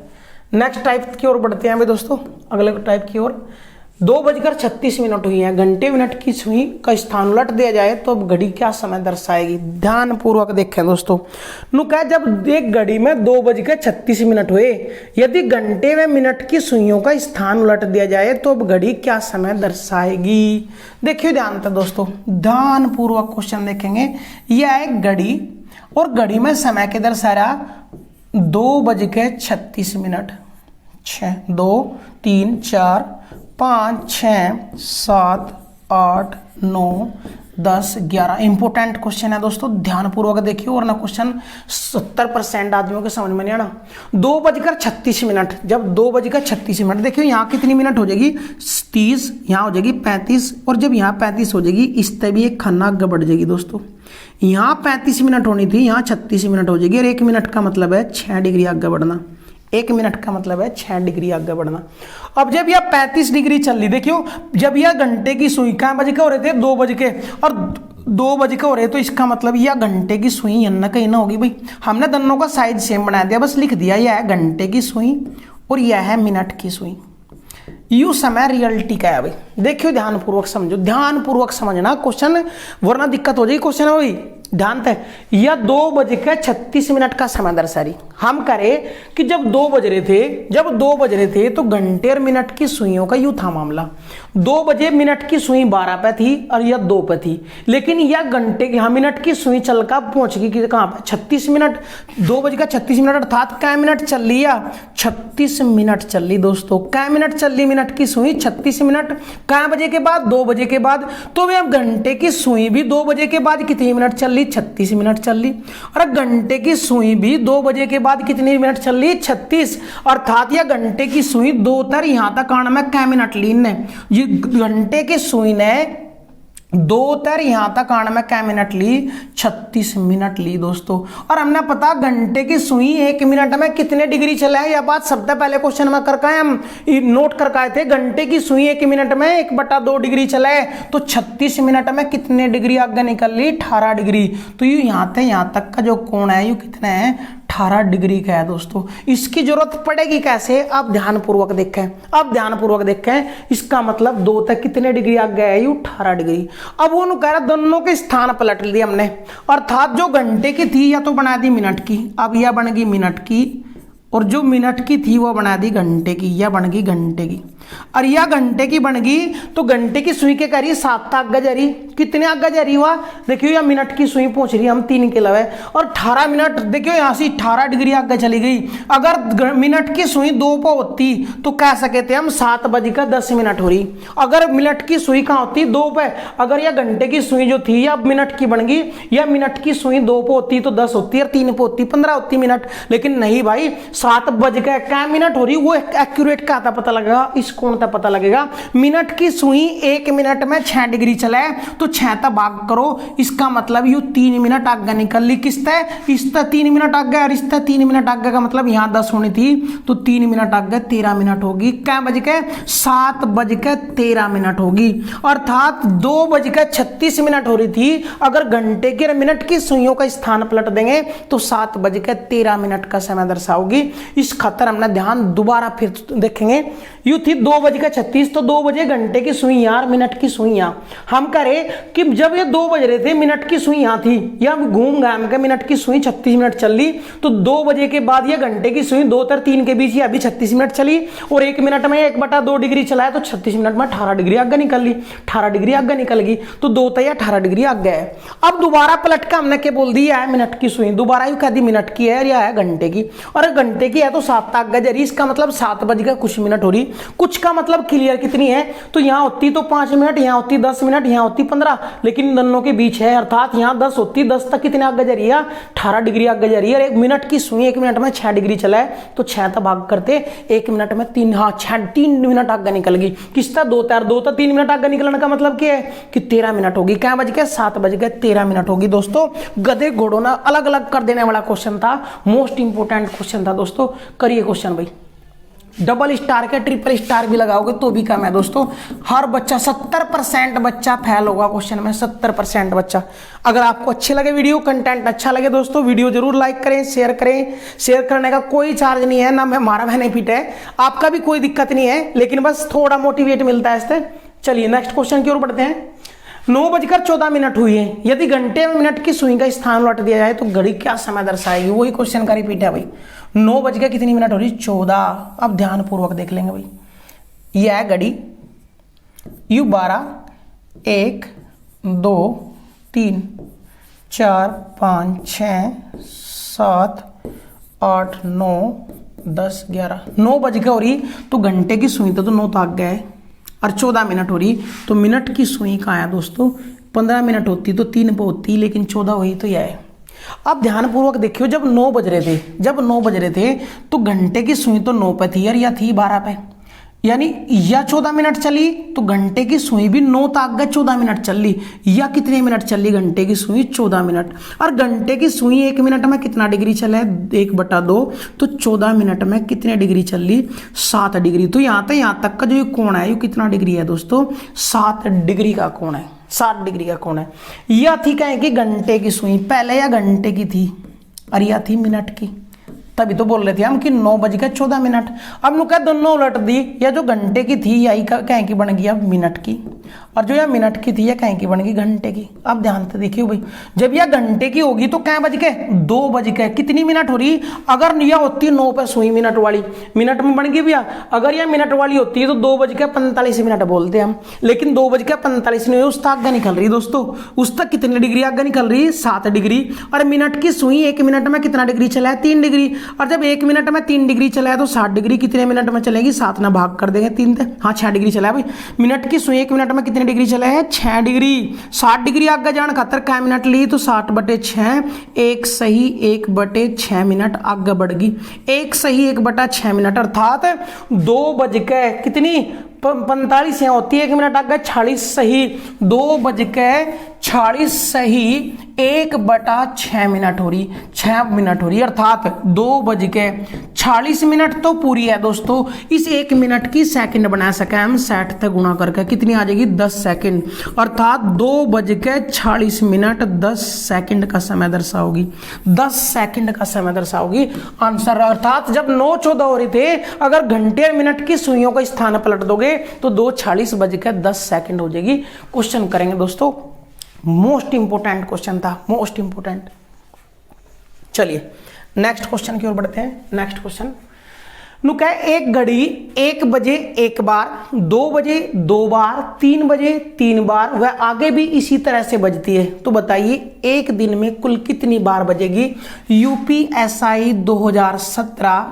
नेक्स्ट टाइप की ओर बढ़ते हैं भाई दोस्तों, अगले टाइप की ओर। 2:36 हुई है, घंटे मिनट की सुई का स्थान उलट दिया जाए तो अब घड़ी क्या समय दर्शाएगी? ध्यान पूर्वक देखें दोस्तों। नु क्या जब एक घड़ी में 2:36 हुए, यदि घंटे में मिनट की सुइयों का स्थान उलट दिया जाए तो अब घड़ी क्या समय दर्शाएगी? देखिए ध्यान से दोस्तों, ध्यान पूर्वक क्वेश्चन देखेंगे। यह एक घड़ी और घड़ी में समय के दर्शा रहा 2:36, 6 2 3 4 5 6 7 8 9 10 11। इंपोर्टेंट क्वेश्चन है दोस्तों, ध्यान पूर्वक देखिए और ना क्वेश्चन 70% आदमियों के समझ में नहीं आना। 2:36, जब 2:36 देखियो यहाँ कितनी मिनट हो जाएगी? 30, यहाँ हो जाएगी 35, और जब यहाँ 35 हो जाएगी इस तभी एक खन्ना आगे बढ़ जाएगी दोस्तों। यहाँ 35 मिनट होनी थी, यहाँ 36 मिनट हो जाएगी, और 1 मिनट का मतलब है 6 डिग्री आगे बढ़ना। 1 मिनट का मतलब है 6 डिग्री आगे बढ़ना। अब जब यह 35 डिग्री चल रही, देखियो जब यह घंटे की सुई क्या बजे के हो रहे थे? 2 बजे के, और 2 बजे के हो रहे तो इसका मतलब यह घंटे की सुई अन्ना कहीं ना होगी भाई। हमने दोनों का साइज सेम बना दिया, बस लिख दिया यह है घंटे की सुई और यह है मिनट की सुई। यू समय रियलिटी का है भाई। देखियो ध्यान पूर्वक समझो, ध्यान पूर्वक समझना क्वेश्चन, वरना दिक्कत हो जाएगी क्वेश्चन में भाई। ध्यान से, यह 2:36 का समय दर्शा रही। हम करें कि जब 2 बज रहे थे तो घंटे और मिनट की सुइयों का यूं था मामला। 2 बजे मिनट की सुई 12 पे थी और यह 2 पे थी, लेकिन यह घंटे की मिनट की सुई चल कर पहुंच गई कहां पे? 36 मिनट। 2:36 अर्थात क्या मिनट चल रही है? 36 मिनट चल रही दोस्तों। क्या मिनट चल रही मिनट की सुई? 36 मिनट। क्या बजे के बाद? 2 बजे के बाद। तो वे अब घंटे की सुई भी 2 बजे के बाद कितनी मिनट चल रही? 36 मिनट चल रही। और घंटे की सुई भी 2 बजे के बाद कितनी मिनट चल रही? 36। अर्थात यह घंटे की सुई 2 तर यहां तक आने में क्या मिनट लीन है? ये घंटे की सुई ने दो तर यहां तक आने में क्या मिनट ली, 36 मिनट ली दोस्तों। और हमने पता घंटे की सुई 1 मिनट में कितने डिग्री चला है, यह बात सबसे पहले क्वेश्चन में करके हम नोट कर आए थे। घंटे की सुई 1 मिनट में 1/2 डिग्री चला है, तो 36 मिनट में कितने डिग्री आगे निकल ली, 18 डिग्री। तो यू यहां से यहां तक का जो कोण है यू कितना है, 18 डिग्री का है दोस्तों। इसकी जरूरत पड़ेगी कैसे, अब ध्यानपूर्वक देखें, अब ध्यानपूर्वक देखें। इसका मतलब 2 तक कितने डिग्री आगे है, यू 18 डिग्री। अब वो कह रहा दोनों के स्थान पलट लिए हमने, अर्थात जो घंटे की थी या तो बना दी मिनट की, अब यह बन गई मिनट की, और जो मिनट की थी वो बना दी घंटे की, यह बन गई घंटे की। और यह घंटे की बन गई तो घंटे की सुई के करी 7 आगे जा रही, कितने आगे जा रही हुआ, देखियो यह मिनट की सुई पहुंच रही हम 3 के लवे, और 18 मिनट देखियो यहां से 18 डिग्री आगे चली गई। अगर मिनट की सुई 2 पर होती तो कह सके थे हम 7:10 हो रही। अगर मिनट की सुई कहाँ होती, 2 पे, अगर यह घंटे की सुई जो थी या मिनट की बन गई, या मिनट की सुई 2 पे होती तो 10 होती, और 3 पे होती 15 होती मिनट। लेकिन नहीं भाई, 7:10 हो रही, वो एक्यूरेट का था पता लगेगा, इस कोण तक पता लगेगा। मिनट की सुई 1 मिनट में 6 डिग्री चला है, तो 6 तक भाग करो, इसका मतलब यू 3 मिनट आगे निकल ली। किस तय, इस तक 3 मिनट आगे, और इस तक 3 मिनट आगे का मतलब यहां 10 होनी थी, तो 3 मिनट आगे 13 मिनट होगी। क्या बज के, 7:13 मिनट होगी, अर्थात 2:36 मिनट हो रही थी। अगर घंटे के मिनट की सुइयों का स्थान पलट देंगे तो 7:13 मिनट का समय दर्शाओगी। इस खतर हमने ध्यान दोबारा फिर देखेंगे, यू थी 2:36, तो 2 बजे घंटे की सुई यार, मिनट की सुई यहां। हम करें कि जब ये 2 बज रहे थे मिनट की सुई यहां थी, या घूम घाम के मिनट की सुई 36 मिनट चल ली, तो 2 बजे के बाद ये घंटे की सुई 2 और 3 के बीच ये अभी 36 मिनट चली, और 1 मिनट में 1/2 डिग्री चला है, तो 36 मिनट में 18 डिग्री आगे निकल ली, 18 डिग्री आगे निकल गई, तो 2 या 18 डिग्री आगे है। अब दोबारा पलट के हमने क्या बोल दिया है, मिनट की सुई दोबारा यू कह दी मिनट की है, या है घंटे की, और घंटे की है तो 7 आगे जा रही, इसका मतलब 7 बज के कुछ मिनट हो रही। कुछ का मतलब क्लियर कितनी है, तो यहां होती तो 5 मिनट, यहां होती 10 मिनट, यहां होती 15, लेकिन दोनों के बीच है, अर्थात यहां 10 होती, 10 तक कितने आगे जा रही है, 18 डिग्री आगे जा रही है। और 1 मिनट की सुई 1 मिनट में 6 डिग्री चला है, तो 6 तक भाग करते 1 मिनट में 3, हाँ 3 मिनट आगे निकल गई। किस तक, 2 तक 3 मिनट आगे निकलने का मतलब क्या है कि 13 मिनट होगी। क्या बज के, 7:13 मिनट होगी दोस्तों। गधे घोड़ों ने अलग अलग कर देने वाला क्वेश्चन था, मोस्ट इंपोर्टेंट क्वेश्चन था दोस्तों। करिए क्वेश्चन भाई, डबल स्टार के ट्रिपल स्टार भी लगाओगे तो भी कम है दोस्तों। हर बच्चा 70% बच्चा फेल होगा क्वेश्चन में, 70% बच्चा। अगर आपको अच्छे लगे वीडियो, कंटेंट अच्छा लगे दोस्तों, वीडियो जरूर लाइक करें, शेयर करें। शेयर करने का कोई चार्ज नहीं है, ना हमारा बेनिफिट है, आपका भी कोई दिक्कत नहीं है, लेकिन बस थोड़ा मोटिवेट मिलता है इससे। चलिए नेक्स्ट क्वेश्चन की ओर बढ़ते हैं। 9:14 हुई है, यदि घंटे में मिनट की सुई का स्थान उलट दिया जाए तो घड़ी क्या समय दर्शाएगी, वही क्वेश्चन का रिपीट है भाई। 9 बज के कितनी मिनट हो रही, 14। अब ध्यान पूर्वक देख लेंगे भाई, यह है घड़ी, यू 12, 1, 2, 3, 4, 5, 6, 7, 8, 9, 10, 11, 9 बज के हो रही, तो घंटे की सुई तो 9 तक गए, और 14 मिनट हो रही, तो मिनट की सुई कहाँ है दोस्तों, 15 मिनट होती तो 3 पे होती, लेकिन 14 हुई तो यह है। अब ध्यानपूर्वक देखियो, जब 9 बज रहे थे तो घंटे की सुई तो 9 पे थी, और या थी 12 पे, यानी या 14 मिनट चली, तो घंटे की सुई भी 9 तक गए, 14 मिनट चल ली, या कितने मिनट चली घंटे की सुई, 14 मिनट। और घंटे की सुई 1 मिनट में कितना डिग्री चला है, 1/2, तो 14 मिनट में कितने डिग्री चल ली, 7 डिग्री। तो यहां तक का जो कोण है, ये कितना डिग्री है दोस्तों, 7 डिग्री का कोण है, 7 डिग्री का कोण है। यह थी कहें कि घंटे की सुई, पहले या घंटे की थी, और यह थी मिनट की, तभी तो बोल रहे थे हम कि 9:14। अब नु क्या दोनों उलट दी, या जो घंटे की थी यही कहें की बन गई अब मिनट की, और जो यह मिनट की थी यह कहें की बन गई घंटे की। अब ध्यान से देखिए भाई, जब यह घंटे की होगी तो क्या बज के, 2 बज के कितनी मिनट हो रही, अगर यह होती 9 पे सुई मिनट वाली, मिनट में बन गई भैया। अगर यह मिनट वाली होती है तो 2:45 बोलते हम, लेकिन 2:45 नहीं, उस तक आगे निकल रही दोस्तों, उस तक कितनी डिग्री आगे निकल रही, 7 डिग्री। और मिनट की सुई 1 मिनट में कितना डिग्री चला है, 3 डिग्री। और जब 1 मिनट में 3 डिग्री चला है तो 60 डिग्री कितने मिनट में चलेगी, 7 ना भाग कर देंगे 3 से, हाँ 6 डिग्री चला है भाई। मिनट की सुई 1 मिनट में कितने डिग्री चला है, 6 डिग्री। 60 डिग्री आगे जाने खातर क्या मिनट ली, तो 60/6, 1 सही 1/6 मिनट आगे बढ़ गई, 1 सही 1/6 मिनट, अर्थात 2 बज के कितनी 45 यहाँ होती है, 1 मिनट आगे 46 सही, 2:46 सही, 1/6 मिनट हो रही, 6 मिनट हो रही, अर्थात 2:46 तो पूरी है दोस्तों। इस 1 मिनट की सेकंड बना सके हम 60 तक गुणा करके, कितनी आ जाएगी 10 सेकंड, अर्थात 2:46 10 सेकंड का समय दर्शाओगी, 10 सेकंड का समय दर्शाओगी आंसर। अर्थात जब 9:14 हो रहे थे, अगर घंटे और मिनट की सुइयों का स्थान पलट दोगे तो 2:46 हो जाएगी। क्वेश्चन करेंगे दोस्तों, मोस्ट इंपोर्टेंट क्वेश्चन था, मोस्ट इंपोर्टेंट। चलिए नेक्स्ट क्वेश्चन की ओर बढ़ते हैं। नेक्स्ट क्वेश्चन नुका है, एक घड़ी 1 बजे 1 बार, 2 बजे 2 बार, 3 बजे 3 बार, वह आगे भी इसी तरह से बजती है, तो बताइए एक दिन में कुल कितनी बार बजेगी। यूपीएसआई 2017,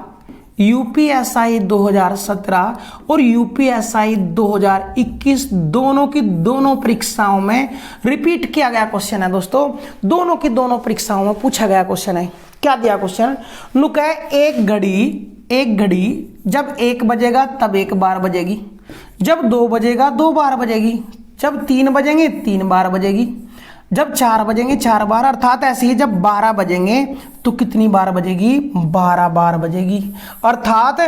यूपीएसआई 2017 और यूपीएसआई 2021 दोनों की दोनों परीक्षाओं में रिपीट किया गया क्वेश्चन है दोस्तों। दोनों की दोनों परीक्षाओं में पूछा गया क्वेश्चन है। क्या दिया क्वेश्चन, नुका है एक घड़ी जब 1 बजेगा तब 1 बार बजेगी, जब 2 बजेगा 2 बार बजेगी, जब 3 बजेंगे 3 बार बजेगी, जब 4 बजेंगे 4 बार, अर्थात ऐसे ही जब 12 बजेंगे तो कितनी बार बजेगी, 12 बार बजेगी, अर्थात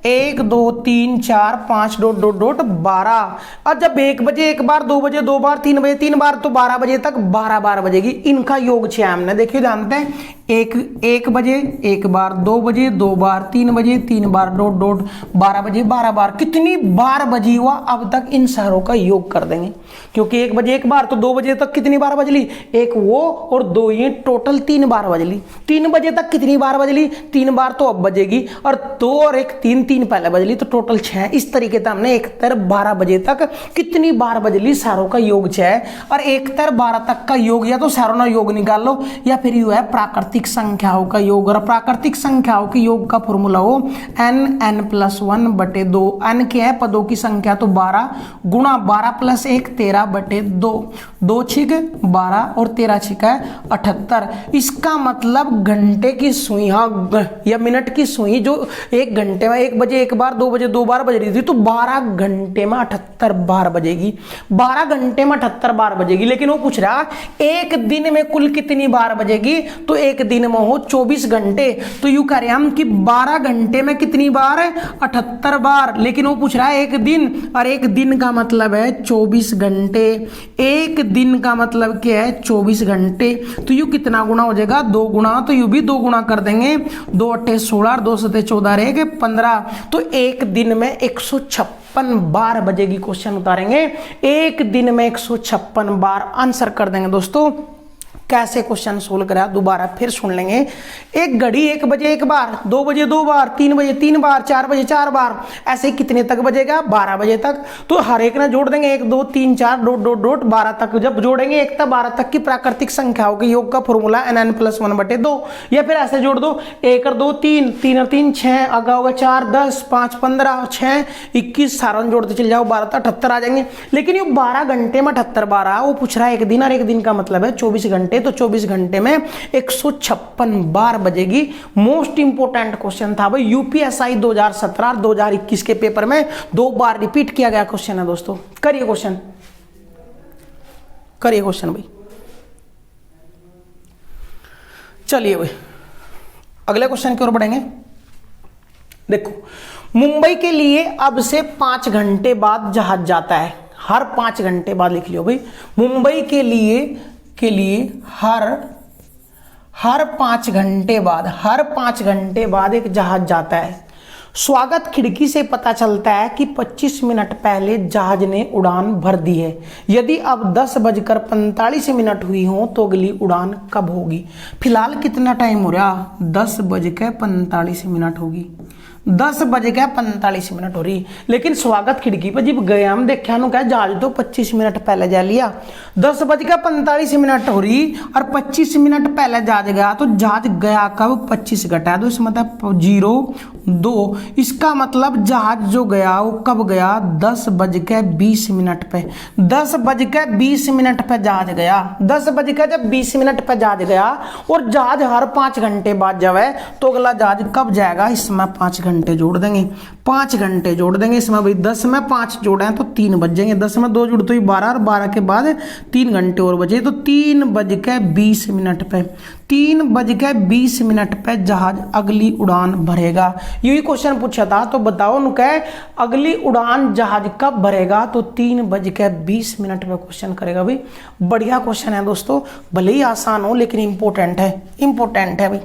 1 2 3 4 5 डॉट डॉट डॉट 12। और जब 1 बजे 1 बार, 2 बजे 2 बार, 3 बजे 3 बार, तो 12 बजे तक 12 बार बजेगी। इनका योग छे हमने देखिए, जानते हैं 1 बजे 1 बार, 2 बजे 2 बार, 3 बजे 3 बार डॉट डॉट 12 बजे 12 बार, कितनी बार बजी हुआ अब तक इन सारों का योग कर देंगे, क्योंकि 1 बजे 1 बार तो 2 बजे तक कितनी बार बजली, 1 वो और 2 ये, टोटल 3 बार बजली। 3 बजे तक कितनी बार बजली, 3 बार तो अब बजेगी, और 2 और 1 3 पहले बजली, तो टोटल 6। इस तरीके से हमने 1 तर 12 बजे तक कितनी बार बजली, सारों का योग 6। और 1 तर 12 तक का योग या तो सारों ना योग निकाल लो, या फिर यू है प्राकृतिक संख्याओं का योग। और प्राकृतिक संख्याओं के योग का फॉर्मूला हो n+1/2। n क्या है, पदों की संख्या तो 12 गुणा 12 + 1 13/2, 2 छिक 12 और 13 छिका है 78। इसका मतलब घंटे की सुई, हाँ, या मिनट की सुई जो 1 घंटे में 1 बजे 1 बार, 2 बजे 2 बार बज रही थी, तो 12 घंटे में 78 बार बजेगी, 12 घंटे में 78 बार बजेगी। लेकिन वो पूछ रहा एक दिन में कुल कितनी बार बजेगी, तो एक दिन में हो 24 घंटे, तो यू कह रहे हम कि 12 घंटे में कितनी बार है, 78 बार। लेकिन वो पूछ रहा है एक दिन, और एक दिन का मतलब है 24 घंटे, एक दिन का मतलब क्या है 24 घंटे, तो यू कितना गुना हो जाएगा, 2 गुना, तो यू भी 2 गुना कर देंगे, 2 × 8 = 16, 2 × 7 = 14 रहेगा 15, तो एक दिन में 156 बार बजेगी। क्वेश्चन उतारेंगे, एक दिन में 156 बार, आंसर कर देंगे दोस्तों। कैसे क्वेश्चन सोल्व करा दोबारा फिर सुन लेंगे। एक घड़ी 1 बजे 1 बार, 2 बजे 2 बार, 3 बजे 3 बार, 4 बजे 4 बार, ऐसे कितने तक बजेगा, 12 बजे तक। तो हर एक ना जोड़ देंगे, 1 2 3 4 डॉट डॉट डॉट 12 तक। जब जोड़ेंगे 1 तक 12 तक की प्राकृतिक संख्याओं के योग का फॉर्मूला n+1/2, या फिर ऐसे जोड़ दो 1 और 2 3, 3 और 3 6, आगा होगा 4 10 5 15 6 21, सारा जोड़ते चले जाओ 12 तक 78 आ जाएंगे। लेकिन ये 12 घंटे में 78 बार आ, वो पूछ रहा है एक दिन, और एक दिन का मतलब है 24 घंटे, तो 24 घंटे में 156 बार बजेगी। मोस्ट इंपोर्टेंट क्वेश्चन था भाई, यूपीएसआई 2017 और 2021 के पेपर में 2 बार रिपीट किया गया क्वेश्चन है दोस्तों। करिए क्वेश्चन, करिए क्वेश्चन भाई। चलिए भाई अगले क्वेश्चन की ओर बढ़ेंगे। देखो, मुंबई के लिए अब से 5 घंटे बाद जहाज जाता है, हर 5 घंटे बाद लिख लियो भाई। मुंबई के लिए हर 5 घंटे बाद, हर 5 घंटे बाद एक जहाज जाता है। स्वागत खिड़की से पता चलता है कि 25 मिनट पहले जहाज ने उड़ान भर दी है। यदि अब 10:45 हुई हो तो अगली उड़ान कब होगी। फिलहाल कितना टाइम हो रहा, 10:45 होगी, 10:45 हो रही। लेकिन स्वागत खिड़की पर जब गए हम देखे हम क्या, जहाज तो 25 मिनट पहले जा लिया, 10:45 हो रही और 25 मिनट पहले जहाज गया, तो जहाज गया कब, 25 घटा दो, इसमें मतलब 0 2, इसका मतलब जहाज जो गया वो कब गया, 10:20 पे, 10:20 पे जहाज गया, 10:20 पे जहाज गया, और जहाज हर 5 घंटे बाद जावे, तो अगला जहाज कब जाएगा, इसमें 5 घंटे घंटे जोड़ देंगे, 5 घंटे जोड़ देंगे इसमें भाई। 10 में 5 जोड़े हैं तो 3 बज जाएंगे, 10 में 2 जुड़ते ही 12 और 12 के बाद 3 घंटे और बचे तो 3:20 पे 3:20 पे जहाज अगली उड़ान भरेगा। यही क्वेश्चन पूछा था, तो बताओ नु कहे अगली उड़ान जहाज कब भरेगा, तो 3:20 पे क्वेश्चन करेगा भाई। बढ़िया क्वेश्चन है दोस्तों, भले ही आसान हो लेकिन इंपॉर्टेंट है भाई।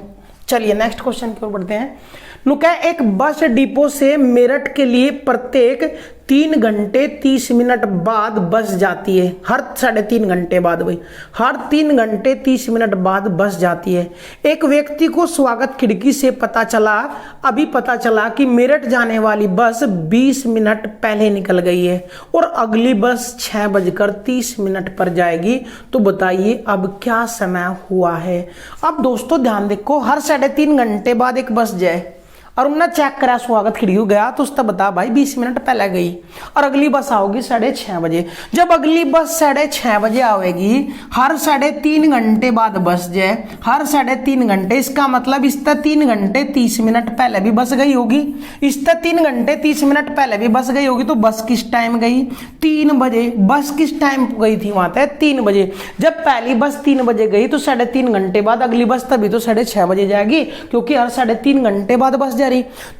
चलिए नेक्स्ट क्वेश्चन की ओर बढ़ते हैं। नुका एक बस डिपो से मेरठ के लिए प्रत्येक 3 घंटे 30 मिनट बाद बस जाती है। हर 3.5 घंटे बाद भाई, हर 3 घंटे 30 मिनट बाद बस जाती है। एक व्यक्ति को स्वागत खिड़की से अभी पता चला कि मेरठ जाने वाली बस 20 मिनट पहले निकल गई है और अगली बस 6:30 पर जाएगी। तो बताइए अब क्या समय हुआ है। अब दोस्तों ध्यान देखो, हर 3.5 घंटे बाद एक बस जाए और उन्होंने चेक करा स्वागत खिड़की गया तो उसने बता भाई 20 मिनट पहले गई और अगली बस आओगी 6:30 बजे। जब अगली बस 6:30 बजे आएगी, हर 3.5 घंटे बाद बस जाए, हर 3.5 घंटे, इसका मतलब इससे 3 घंटे 30 मिनट पहले भी बस गई होगी, इससे 3 घंटे 30 मिनट पहले भी बस गई होगी। तो बस किस टाइम गई? 3 बजे। बस किस टाइम गई थी वहां तक? 3 बजे। जब पहली बस 3 बजे गई तो 3.5 घंटे बाद अगली बस तभी तो 6:30 बजे जाएगी, क्योंकि हर 3.5 घंटे बाद बस जा रही।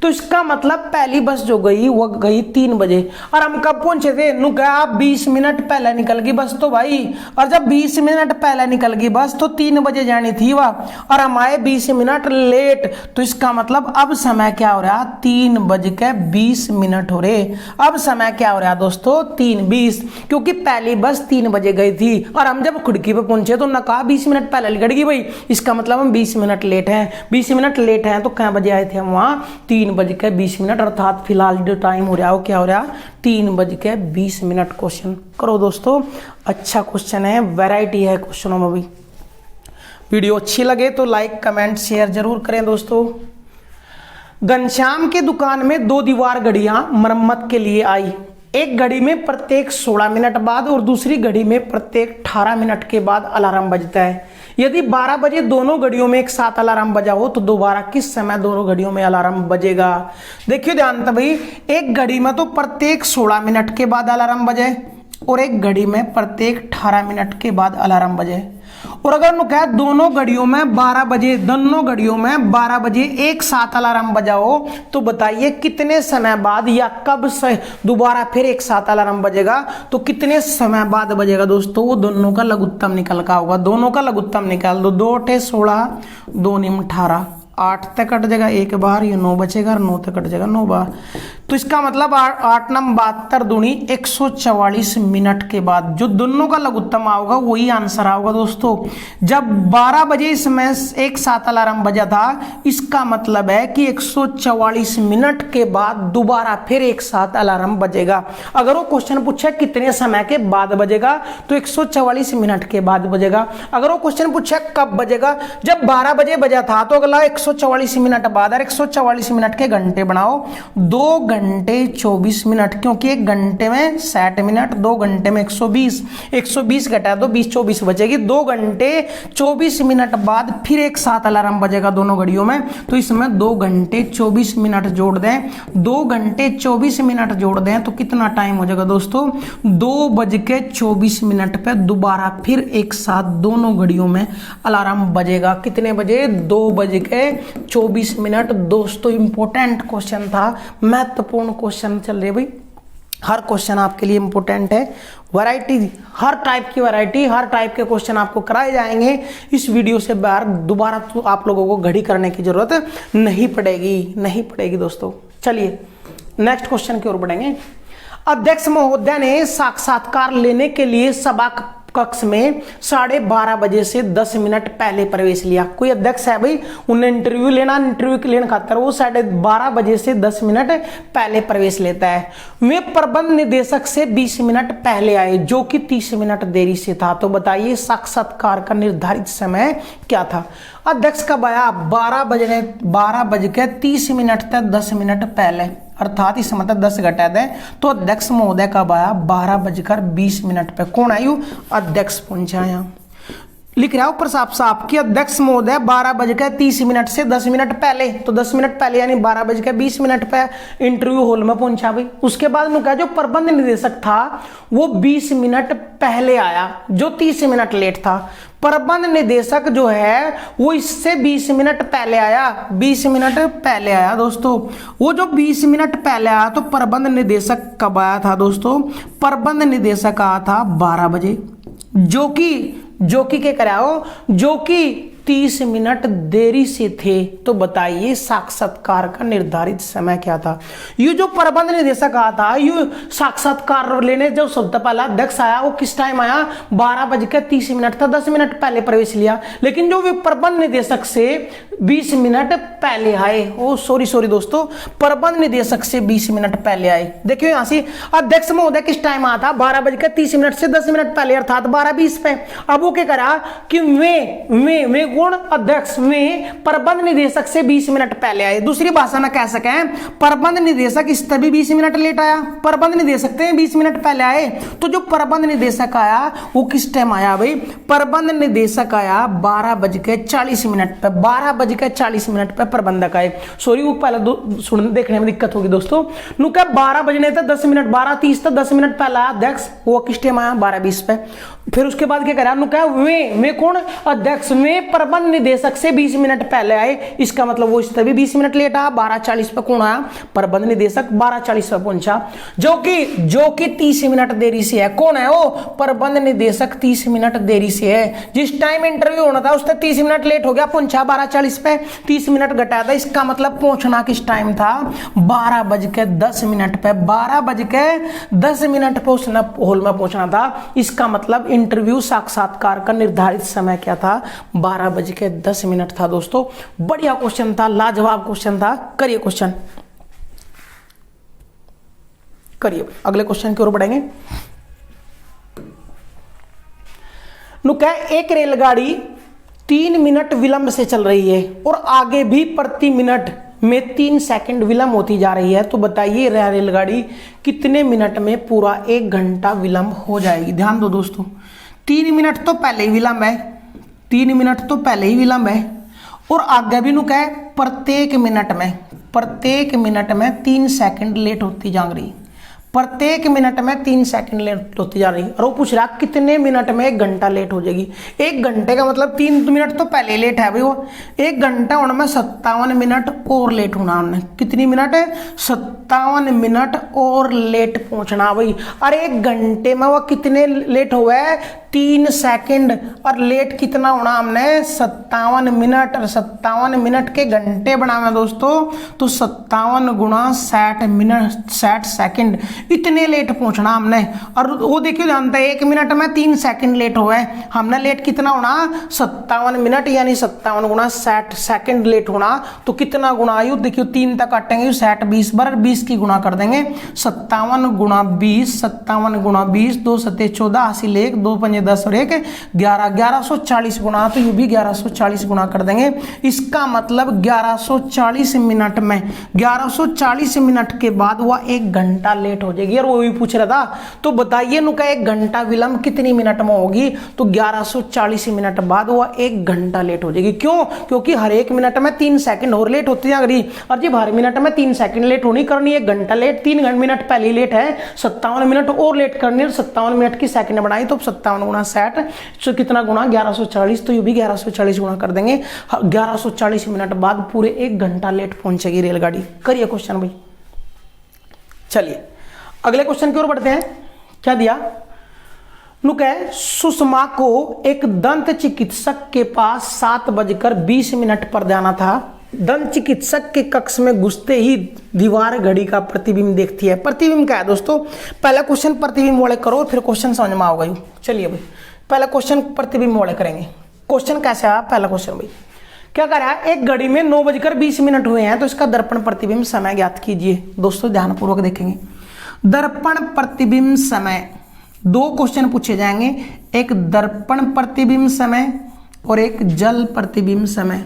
तो इसका मतलब पहली बस जो गई वो गई 3 बजे। और हम कब पहुंचे थे? नु क्या 20 मिनट पहले निकल गई बस तो भाई। और जब 20 मिनट पहले निकल गई बस तो 3 बजे जानी थी वह, और हम आए 20 मिनट लेट। तो इसका मतलब अब समय क्या हो रहा? 3:20 हो रहे। अब समय क्या हो रहा दोस्तों? 3:20, क्योंकि पहली बस 3 बजे गई थी और हम जब खिड़की पे पहुंचे तो न कहा 20 मिनट पहले निकल गई भाई। इसका मतलब हम 20 मिनट लेट हैं। 20 मिनट लेट हैं तो क्या बजे आए थे हम वहां? 3:20, अर्थात फिलहाल जो टाइम हो रहा है वो क्या हो रहा है? 3:20। क्वेश्चन करो दोस्तों, अच्छा क्वेश्चन है, वैरायटी है क्वेश्चनों में भी। वीडियो अच्छी लगे तो लाइक कमेंट शेयर जरूर करें दोस्तों। घनश्याम के दुकान में 2 दीवार घड़ियां मरम्मत के लिए आई। एक घड़ी में प्रत्येक 16 मिनट बाद और दूसरी घड़ी में प्रत्येक 18 मिनट के बाद अलार्म बजता है। यदि 12 बजे दोनों घड़ियों में एक साथ अलार्म बजा हो तो दोबारा किस समय दोनों घड़ियों में अलार्म बजेगा? देखिए ध्यान से भाई, एक घड़ी में तो प्रत्येक 16 मिनट के बाद अलार्म बजे और एक घड़ी में प्रत्येक 18 मिनट के बाद अलार्म बजे। और अगर कहे दोनों घड़ियों में 12 बजे, दोनों घड़ियों में 12 बजे एक साथ अलार्म बजाओ तो बताइए कितने समय बाद या कब से दोबारा फिर एक साथ अलार्म बजेगा? तो कितने समय बाद बजेगा दोस्तों? वो दोनों का लघुत्तम निकल का होगा। दोनों का लघुत्तम निकाल दो। 2 × 16, 2 × 18, 8 तक कट जाएगा एक बार, ये 9 बचेगा और 9 तक कट जाएगा 9 बार। तो इसका मतलब 8 9 72 दूनी 144 मिनट के बाद जो दोनों का लघुत्तम आओगा वही आंसर आओगा दोस्तों। जब 12 बजे इसमें एक साथ अलार्म बजा था, इसका मतलब है कि 144 मिनट के बाद दोबारा फिर एक साथ अलार्म बजेगा। अगर वो क्वेश्चन पूछे कितने समय के बाद बजेगा तो 144 मिनट के बाद बजेगा। अगर वो क्वेश्चन पूछे कब बजेगा, जब 12 बजे बजा था तो अगला 144 मिनट बाद, और 144 मिनट के घंटे बनाओ, 2 घंटे 24 मिनट, क्योंकि 1 घंटे में 60 मिनट, 2 घंटे में 120, 120 घटा दो 20 24 बचेगी। 2 घंटे 24 मिनट बाद फिर एक साथ अलार्म बजेगा दोनों घड़ियों में। तो इसमें 2 घंटे 24 मिनट जोड़ दें, 2 घंटे 24 मिनट जोड़ दें तो कितना टाइम हो जाएगा दोस्तों? 2:24 पे दोबारा फिर एक साथ दोनों घड़ियों में अलार्म बजेगा। कितने बजे? 2:24। दोस्तों इंपॉर्टेंट क्वेश्चन था, महत्वपूर्ण क्वेश्चन चल रहे भाई। हर क्वेश्चन आपके लिए इंपॉर्टेंट है। वैरायटी, हर टाइप की वैरायटी, हर टाइप के क्वेश्चन आपको कराए जाएंगे। इस वीडियो से बाहर दोबारा तो आप लोगों को घड़ी करने की जरूरत नहीं पड़ेगी दोस्तों। चलिए नेक्स्ट क्वेश्चन की ओर बढ़ेंगे। अध्यक्ष महोदय ने साक्षात्कार लेने के लिए सभा कक्ष में 12:30 बजे से 10 मिनट पहले प्रवेश लिया। कोई अध्यक्ष है भाई, उन्हें इंटरव्यू लेने खातर वो 12:30 बजे से 10 मिनट पहले प्रवेश लेता है। वे प्रबंध निदेशक से 20 मिनट पहले आए, जो कि 30 मिनट देरी से था। तो बताइए साक्षात्कार का निर्धारित समय क्या था? अध्यक्ष कब आया? 12:30 तक 10 मिनट पहले, अर्थात इस मतलब 10 घटा दें तो अध्यक्ष महोदय कब आया? 12:20 पे। कौन आयु? अध्यक्ष पहुंचा यहाँ। लिख रहा है ऊपर साफ साफ कि अध्यक्ष महोदय 12:30 से 10 मिनट पहले, तो 10 मिनट पहले यानी 12:20 पे इंटरव्यू हॉल में पहुंचा भाई। उसके बाद में क्या, जो प्रबंध निदेशक था वो 20 मिनट पहले आया, जो 30 मिनट लेट था। प्रबंध निदेशक जो है वो इससे 20 मिनट पहले आया, 20 मिनट पहले आया दोस्तों। वो जो 20 मिनट पहले आया तो प्रबंध निदेशक कब आया था दोस्तों? प्रबंध निदेशक आया था 12 बजे, जो कि क्या कराओ, जो कि 30 मिनट देरी से थे। तो बताइए साक्षात्कार का निर्धारित समय क्या था? ये जो प्रबंध निदेशक आया था, ये साक्षात्कार लेने जो सबसे पहला अध्यक्ष आया वो किस टाइम आया? 12:30 था, 10 मिनट पहले प्रवेश लिया। लेकिन जो प्रबंध निदेशक से 20 मिनट पहले आए, ओ सॉरी दोस्तों, प्रबंध निदेशक से 20 मिनट पहले आए। देखियो यहां से अध्यक्ष महोदय किस टाइम आया था? 12:30 से 10 मिनट पहले, अर्थात 12:20 पे। अब वो क्या करा कि वे कौन? अध्यक्ष में प्रबंध निदेशक से 20 मिनट पहले आए। दूसरी भाषा में कह सके प्रबंध निदेशक इस तभी 20 मिनट लेट आया, प्रबंध निदेशक से 20 मिनट पहले आए। तो जो प्रबंध निदेशक आया वो किस टाइम आया भाई? प्रबंध निदेशक आया 12:40 पे, 12:40 पे प्रबंधक आए। सॉरी वो पहले देखने में दिक्कत होगी दोस्तों। नु क्या 12 बजने थे 10 मिनट, 12:30 तक 10 मिनट पहले आया अध्यक्ष, वो किस टाइम आया? 12:20 पे। फिर उसके बाद क्या करा? नु क्या वे कौन? अध्यक्ष में प्रबंध निदेशक से 20 मिनट पहले आए। इसका मतलब वो इस तभी 20 मिनट लेट आया। 12:40 पे कौन आया? प्रबंध निदेशक 12:40 पे पहुंचा, जो कि 30 मिनट देरी से है। कौन है वो? प्रबंध निदेशक 30 मिनट देरी से है। जिस टाइम इंटरव्यू होना था उससे 30 मिनट लेट हो गया, पहुंचा 12:40 पे, 30 मिनट घटाया था। इसका मतलब पहुंचना किस टाइम था? 12:10 पे, 12:10 पे उस हॉल में पहुंचना था। इसका मतलब इंटरव्यू साक्षात्कार का निर्धारित समय क्या था? 12:10 था दोस्तों। बढ़िया क्वेश्चन था, लाजवाब क्वेश्चन था। करिए क्वेश्चन, करिए अगले क्वेश्चन की ओर बढ़ेंगे। नुका एक रेलगाड़ी 3 मिनट विलंब से चल रही है और आगे भी प्रति मिनट में 3 सेकंड विलंब होती जा रही है। तो बताइए रेलगाड़ी कितने मिनट में पूरा 1 घंटा विलंब हो जाएगी? ध्यान दो दोस्तों, 3 मिनट तो पहले ही विलंब है, 3 मिनट तो पहले ही विलंब है, और आगे भी नुका है प्रत्येक मिनट में 3 सेकंड लेट होती जा रही, प्रत्येक मिनट में 3 सेकंड लेट होती जा रही। और वो पूछ रहा कितने मिनट में 1 घंटा लेट हो जाएगी? 1 घंटे का मतलब 3 मिनट तो पहले लेट है भाई। वो 1 घंटा होने में 57 मिनट और लेट होना। हमने कितनी मिनट है? 57 मिनट और लेट पहुंचना भाई। अरे 1 घंटे में वो कितने लेट हुआ है? 3 सेकंड। और लेट कितना होना हमने? 57 मिनट। और 57 मिनट के घंटे बनावे दोस्तों, तो 57 गुणा 60 मिनट 60 सेकंड, इतने लेट पहुंचना हमने। और वो देखियो जानते हैं 1 मिनट में 3 सेकंड लेट हुआ है, हमने लेट कितना होना? 57 मिनट यानी 57 गुणा 60 सेकंड लेट होना। तो कितना गुणा आयु देखियो, 3 तक काटेंगे 60 20 बार 20 की गुणा कर देंगे। 57 गुणा 20, 57 गुणा 20, 2 7 14, हासिल 1, 2 5 10 और 1 11, 1140 गुणा। तो ये भी 1140 गुणा कर देंगे। इसका मतलब 1140 मिनट में, 1140 मिनट के बाद वह 1 घंटा लेट हो जाएगी। और वो भी पूछ रहा था, तो बताइए नुका 1 घंटा विलंब कितनी मिनट में होगी? तो 1140 मिनट बाद वह 1 घंटा लेट हो जाएगी। क्यों? क्योंकि हर 1 मिनट में 3 सेकंड और लेट होती जा रही। और जब हर मिनट में 3 सेकंड लेट होनी करनी, 1 घंटा लेट, 3 मिनट पहले लेट है, 57 मिनट और लेट करनी है, 57 मिनट की सेकंड बढ़ाई तो 57 गुणा 60, तो कितना गुणा? 1140। तो ये भी 1140 गुणा कर देंगे। 1140 मिनट बाद पूरे 1 घंटा लेट पहुंचेगी रेलगाड़ी। करिए क्वेश्चन भाई। चलिए अगले क्वेश्चन की ओर बढ़ते हैं। क्या दिया? नुक है, सुषमा को एक दंत चिकित्सक के पास 7:20 पर जाना था। दंत चिकित्सक के कक्ष में घुसते ही दीवार घड़ी का प्रतिबिंब देखती है। प्रतिबिंब क्या है दोस्तों? पहला क्वेश्चन प्रतिबिंब वाले करो, फिर क्वेश्चन समझ में आओगे। चलिए भाई पहला क्वेश्चन प्रतिबिंब वाले करेंगे। क्वेश्चन कैसे आया? पहला क्वेश्चन भाई क्या कर रहा है? एक घड़ी में 9:20 हुए हैं, तो इसका दर्पण प्रतिबिंब समय ज्ञात कीजिए। दोस्तों ध्यानपूर्वक देखेंगे। दर्पण प्रतिबिंब समय, 2 क्वेश्चन पूछे जाएंगे, एक दर्पण प्रतिबिंब समय और एक जल प्रतिबिंब समय।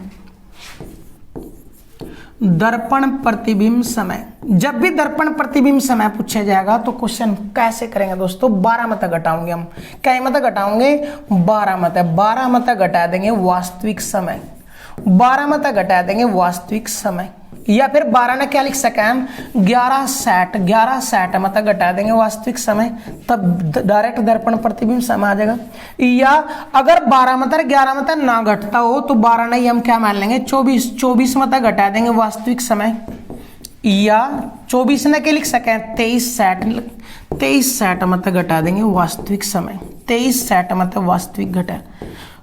दर्पण प्रतिबिंब समय। जब भी दर्पण प्रतिबिंब समय पूछा जाएगा तो क्वेश्चन कैसे करेंगे दोस्तों, 12 मत घटाओगे हम। क्या मत घटाओगे, 12 मत। 12 मत घटा देंगे वास्तविक समय, 12 मत घटा देंगे वास्तविक समय। या फिर 12 ने क्या लिख सके हम, 11 60 मत घटा देंगे वास्तविक समय, तब डायरेक्ट दर्पण प्रतिबिंब समय आ जाएगा। या अगर 12 मत 11 मत ना घटता हो तो 12 नहीं हम क्या मान लेंगे, 24 मत घटा देंगे वास्तविक समय। या 24 ने क्या लिख सके, 23 60 मत घटा देंगे वास्तविक समय, 23 60 मत वास्तविक घटा।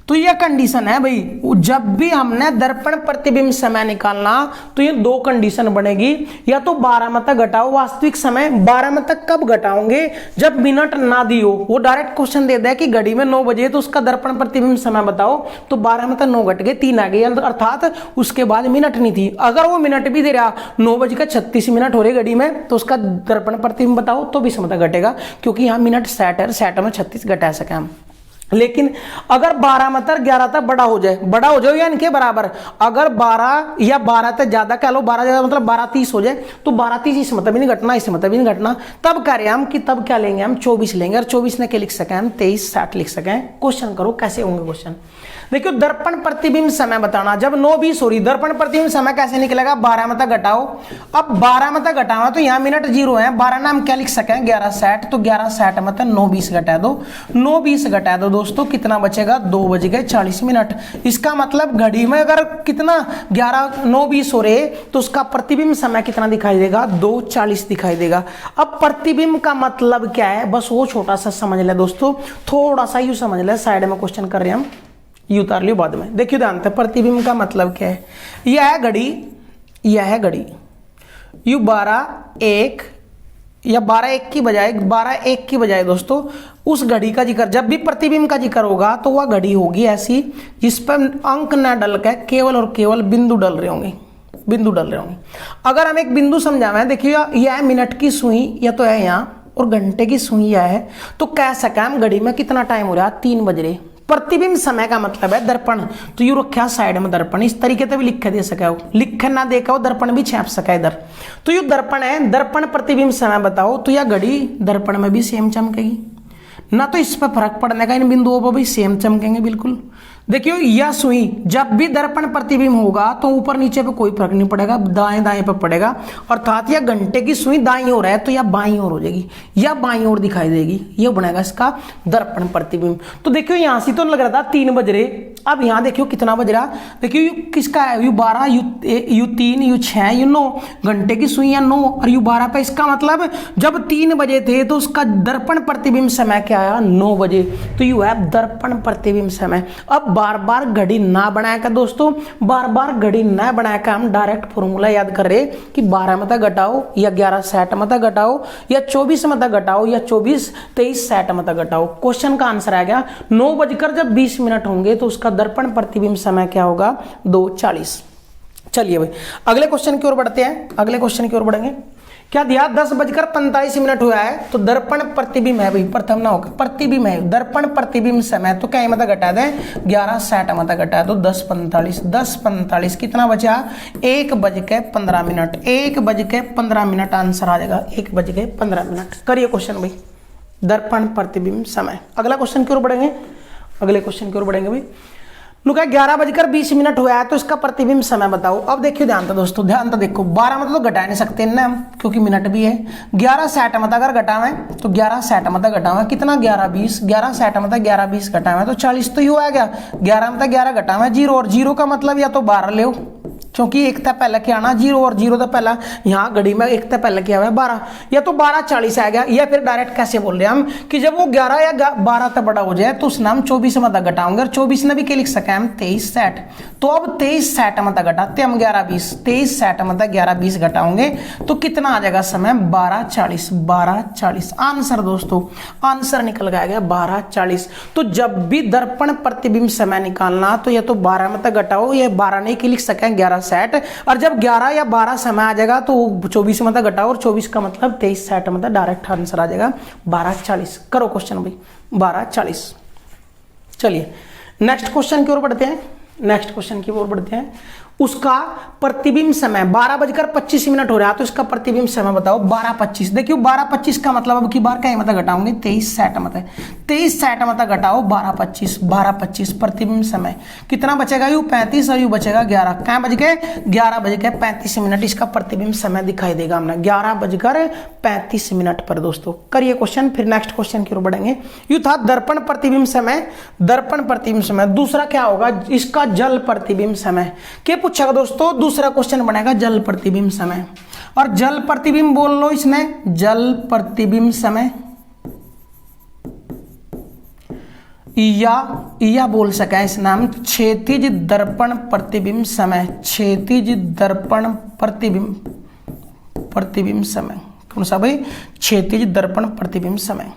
तो यह कंडीशन है भाई, जब भी हमने दर्पण प्रतिबिंब समय निकालना तो ये दो कंडीशन बनेगी, या तो 12 मत घटाओ वास्तविक समय। 12 मत कब घटाओगे, जब मिनट ना दियो। वो डायरेक्ट क्वेश्चन दे दिया कि घड़ी में 9 बजे तो उसका दर्पण प्रतिबिंब समय बताओ, तो 12 मत 9 घट गए, 3 आ गए, अर्थात उसके बाद मिनट नहीं थी। अगर वो मिनट भी दे रहा 9:36 हो रही घड़ी में, तो उसका दर्पण प्रतिबिंब बताओ तो भी समय घटेगा, क्योंकि यहाँ मिनट 60 है, 60 में 36 घटा सके हम। लेकिन अगर 12 मत 11 तक बड़ा हो जाए या इनके बराबर, अगर 12 या 12 तक ज्यादा कह लो, 12 ज्यादा मतलब 12:30 हो जाए, तो 12:30 इस मतलब भी नहीं घटना, इस मतलब भी नहीं घटना। तब कह रहे हैं हम कि तब क्या लेंगे हम, 24 लेंगे। और 24 ने क्या लिख सके हम, 23 60 लिख सके। क्वेश्चन करो कैसे होंगे क्वेश्चन। देखियो दर्पण प्रतिबिंब समय बताना, जब 9:20 हो रही, दर्पण प्रतिबिंब समय कैसे निकलेगा, 12 मत घटाओ। अब 12 मत घटाओ तो यहाँ मिनट 0 है, 12 ना हम क्या लिख सके, 11 60, तो 11 60 मत 9:20 घटा दो, 9:20 घटा दो दोस्तों, कितना बचेगा, 2:40। इसका मतलब घड़ी में अगर कितना 9:20 हो रहे, तो उसका प्रतिबिंब समय कितना दिखाई देगा, 2:40 दिखाई देगा। अब प्रतिबिंब का मतलब क्या है, बस वो छोटा सा समझ ले दोस्तों, थोड़ा सा यूं समझ ले, साइड में क्वेश्चन कर रहे हैं हम, ये उतार लियो बाद में। देखिए ध्यान से, प्रतिबिंब का मतलब क्या है, यह है घड़ी, यह है घड़ी, यू 12:01 या 12:01 की बजाय, 12:01 की बजाय दोस्तों उस घड़ी का जिक्र, जब भी प्रतिबिंब का जिक्र होगा तो वह घड़ी होगी ऐसी जिस पर अंक न डल के केवल और केवल बिंदु डल रहे होंगे, बिंदु डल रहे होंगे। अगर हम एक बिंदु समझावें, देखिए यह है मिनट की सुई, यह तो है यहाँ, और घंटे की सुई यह है, तो कह सके हम घड़ी में कितना टाइम हो रहा है, 3 बज रहे। प्रतिबिंब समय का मतलब है दर्पण, तो यू रखा साइड में दर्पण, इस तरीके से भी लिख दे सके हो, लिख ना देखा हो दर्पण भी छाप सका इधर। तो यू दर्पण है, दर्पण प्रतिबिंब समय बताओ, तो यह घड़ी दर्पण में भी सेम चमकेगी ना, तो इस पर फर्क पड़ने का, इन बिंदुओं पर भी सेम चमकेंगे बिल्कुल। देखियो यह सुई, जब भी दर्पण प्रतिबिंब होगा तो ऊपर नीचे पे कोई फर्क नहीं पड़ेगा, दाएं दाएं पे पड़ेगा। अर्थात यह घंटे की सुई दाईं ओर है तो यह बाईं ओर हो जाएगी, या बाईं ओर दिखाई देगी, यह बनेगा इसका दर्पण प्रतिबिंब। तो देखियो यहां से तो लग रहा था 3 बज रहे, अब यहां देखियो कितना बज रहा, देखियो यू किसका है, यू 12, यू 3, यू 6, यू 9, घंटे की सुई है 9 और यू 12 पे। इसका मतलब जब 3 बजे थे तो उसका दर्पण प्रतिबिंब समय क्या आया, 9 बजे, तो यू है दर्पण प्रतिबिंब समय। अब बार बार घड़ी ना बनाया दोस्तों, बार बार घड़ी ना बनाया, हम डायरेक्ट फॉर्मूला याद कर रहे कि 12 मत घटाओ या 11 60 मत घटाओ या 24 मत घटाओ या 23 60 मत घटाओ। क्वेश्चन का आंसर आ गया 9:20 होंगे तो उसका दर्पण प्रतिबिंब समय क्या होगा, 2:40। चलिए भाई अगले क्वेश्चन की ओर बढ़ते हैं, अगले क्वेश्चन की ओर बढ़ेंगे। क्या दिया, 10:45 हुआ है, तो दर्पण प्रतिबिंब है भाई, प्रथम ना होगा, प्रतिबिंब है, दर्पण प्रतिबिंब समय, तो क्या मत घटा दें, 11 60 मत घटा दो, 10:45 कितना बचा, 1:15, 1:15 आंसर आ जाएगा, 1:15। करिए क्वेश्चन भाई, दर्पण प्रतिबिंब समय। अगला क्वेश्चन की ओर बढ़ेंगे, अगले क्वेश्चन की ओर बढ़ेंगे भाई। 11:20 हुआ है तो इसका प्रतिबिंब समय बताओ। अब देखियो ध्यान था दोस्तों, ध्यान तो देखो, 12 मत तो घटा नहीं सकते ना हम, क्योंकि मिनट भी है। 11 60 मत अगर घटावे तो 11 60 मत घटावे कितना, 11:20, 11 60 मत 11:20 घटावे तो 40 तो यू आ गया। 11 मत 11 घटावे 0, और 0 का मतलब या तो 12 ले, क्योंकि एक तक पहले क्या आना 0 और 0 तो पहला, यहाँ घड़ी में एक तक पहले क्या हुआ 12, या तो 12:40 आ गया। या फिर डायरेक्ट कैसे बोल रहे हैं हम कि जब वो 11 या 12 तक बड़ा हो जाए तो उस नाम 24 मत घटाओगे, और 24 ने भी क्या लिख सके हम, 23 60। तो अब 23 60 मत घटाते हम 11:20, 23 60 मत 11:20 घटाओगे तो कितना आ जाएगा समय, 12:40। आंसर दोस्तों, आंसर निकल गया 12:40। तो जब भी दर्पण प्रतिबिंब समय निकालना तो या तो 12 मत घटाओ, या 12 नहीं की लिख सके 11 60, और जब 11 या 12 समय आ जाएगा तो 24 मत घटाओ, और 24 का मतलब 23 60 मत, डायरेक्ट आंसर आ जाएगा 12:40। करो क्वेश्चन भाई, 12:40। चलिए नेक्स्ट क्वेश्चन की ओर बढ़ते हैं, नेक्स्ट क्वेश्चन की ओर बढ़ते हैं। उसका प्रतिबिंब समय 12:25 हो रहा है, तो इसका प्रतिबिंब समय बताओ 12:25। देखियो 12:25 का मतलब अब की बार क्या मत घटाओगे 23:60 मत है, 23:60 मत घटाओ 12:25 प्रतिबिंब समय कितना बचेगा, यू 35 और यू बचेगा 11। क्या बज गए 11:35 इसका प्रतिबिंब समय दिखाई देगा हमने 11:35 पर। दोस्तों करिए क्वेश्चन, फिर नेक्स्ट क्वेश्चन की ओर बढ़ेंगे। यू था दर्पण प्रतिबिंब समय, दर्पण प्रतिबिंब समय। दूसरा क्या होगा इसका जल प्रतिबिंब समय। क्या पूछेगा दोस्तों, दूसरा क्वेश्चन बनेगा जल प्रतिबिंब समय। और जल प्रतिबिंब बोल लो इसमें, जल प्रतिबिंब समय या बोल सका है इस नाम क्षैतिज दर्पण प्रतिबिंब समय, क्षैतिज दर्पण प्रतिबिंब समय। कौन सा भाई, क्षैतिज दर्पण प्रतिबिंब समय।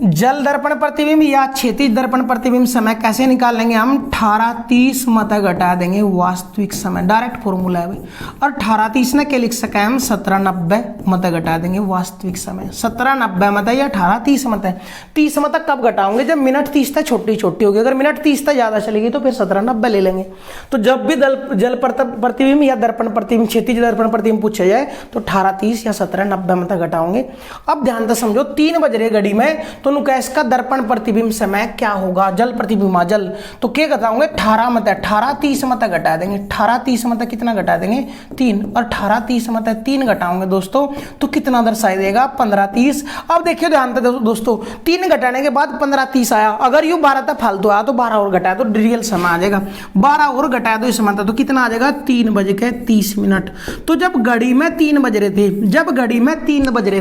जल दर्पण प्रतिबिंब या क्षैतिज दर्पण प्रतिबिंब समय कैसे निकाल लेंगे हम, 18:30 मत घटा देंगे वास्तविक समय, डायरेक्ट फॉर्मूला है भाई। और 18:30 ने क्या लिख सका है हम, 17:90 मत घटा देंगे वास्तविक समय। 17:90 मत है या 18:30 मत है। 30 मत कब घटाओगे, जब मिनट 30 तक छोटी छोटी होगी। अगर मिनट 30 तक ज्यादा चलेगी तो फिर 17:90 ले लेंगे। तो जब भी जल प्रतिबिंब या दर्पण प्रतिबिंब, क्षैतिज दर्पण प्रतिबिंब पूछा जाए तो 18:30 या 17:90 मत घटाओगे। अब ध्यान से समझो, 3 बज रहे घड़ी में, तो नुकैस का दर्पण प्रतिबिंब समय क्या होगा, जल प्रतिबिंब जल, तो क्या घटाओगे 18 मत, 18:30 मत घटा देंगे। 18:30 मत कितना घटा देंगे 3, और 18:30 मत 3 घटाओगे दोस्तों तो कितना दर्शाई देगा 15:30। अब देखिए ध्यान से दोस्तों, 3 घटाने के बाद 15:30 आया। अगर यू 12 तक फालतू आया तो 12 और घटाया तो रियल समय आ जाएगा। 12 और घटाया तो इस समय तो कितना आ जाएगा 3:30। तो जब घड़ी में 3 बज रहे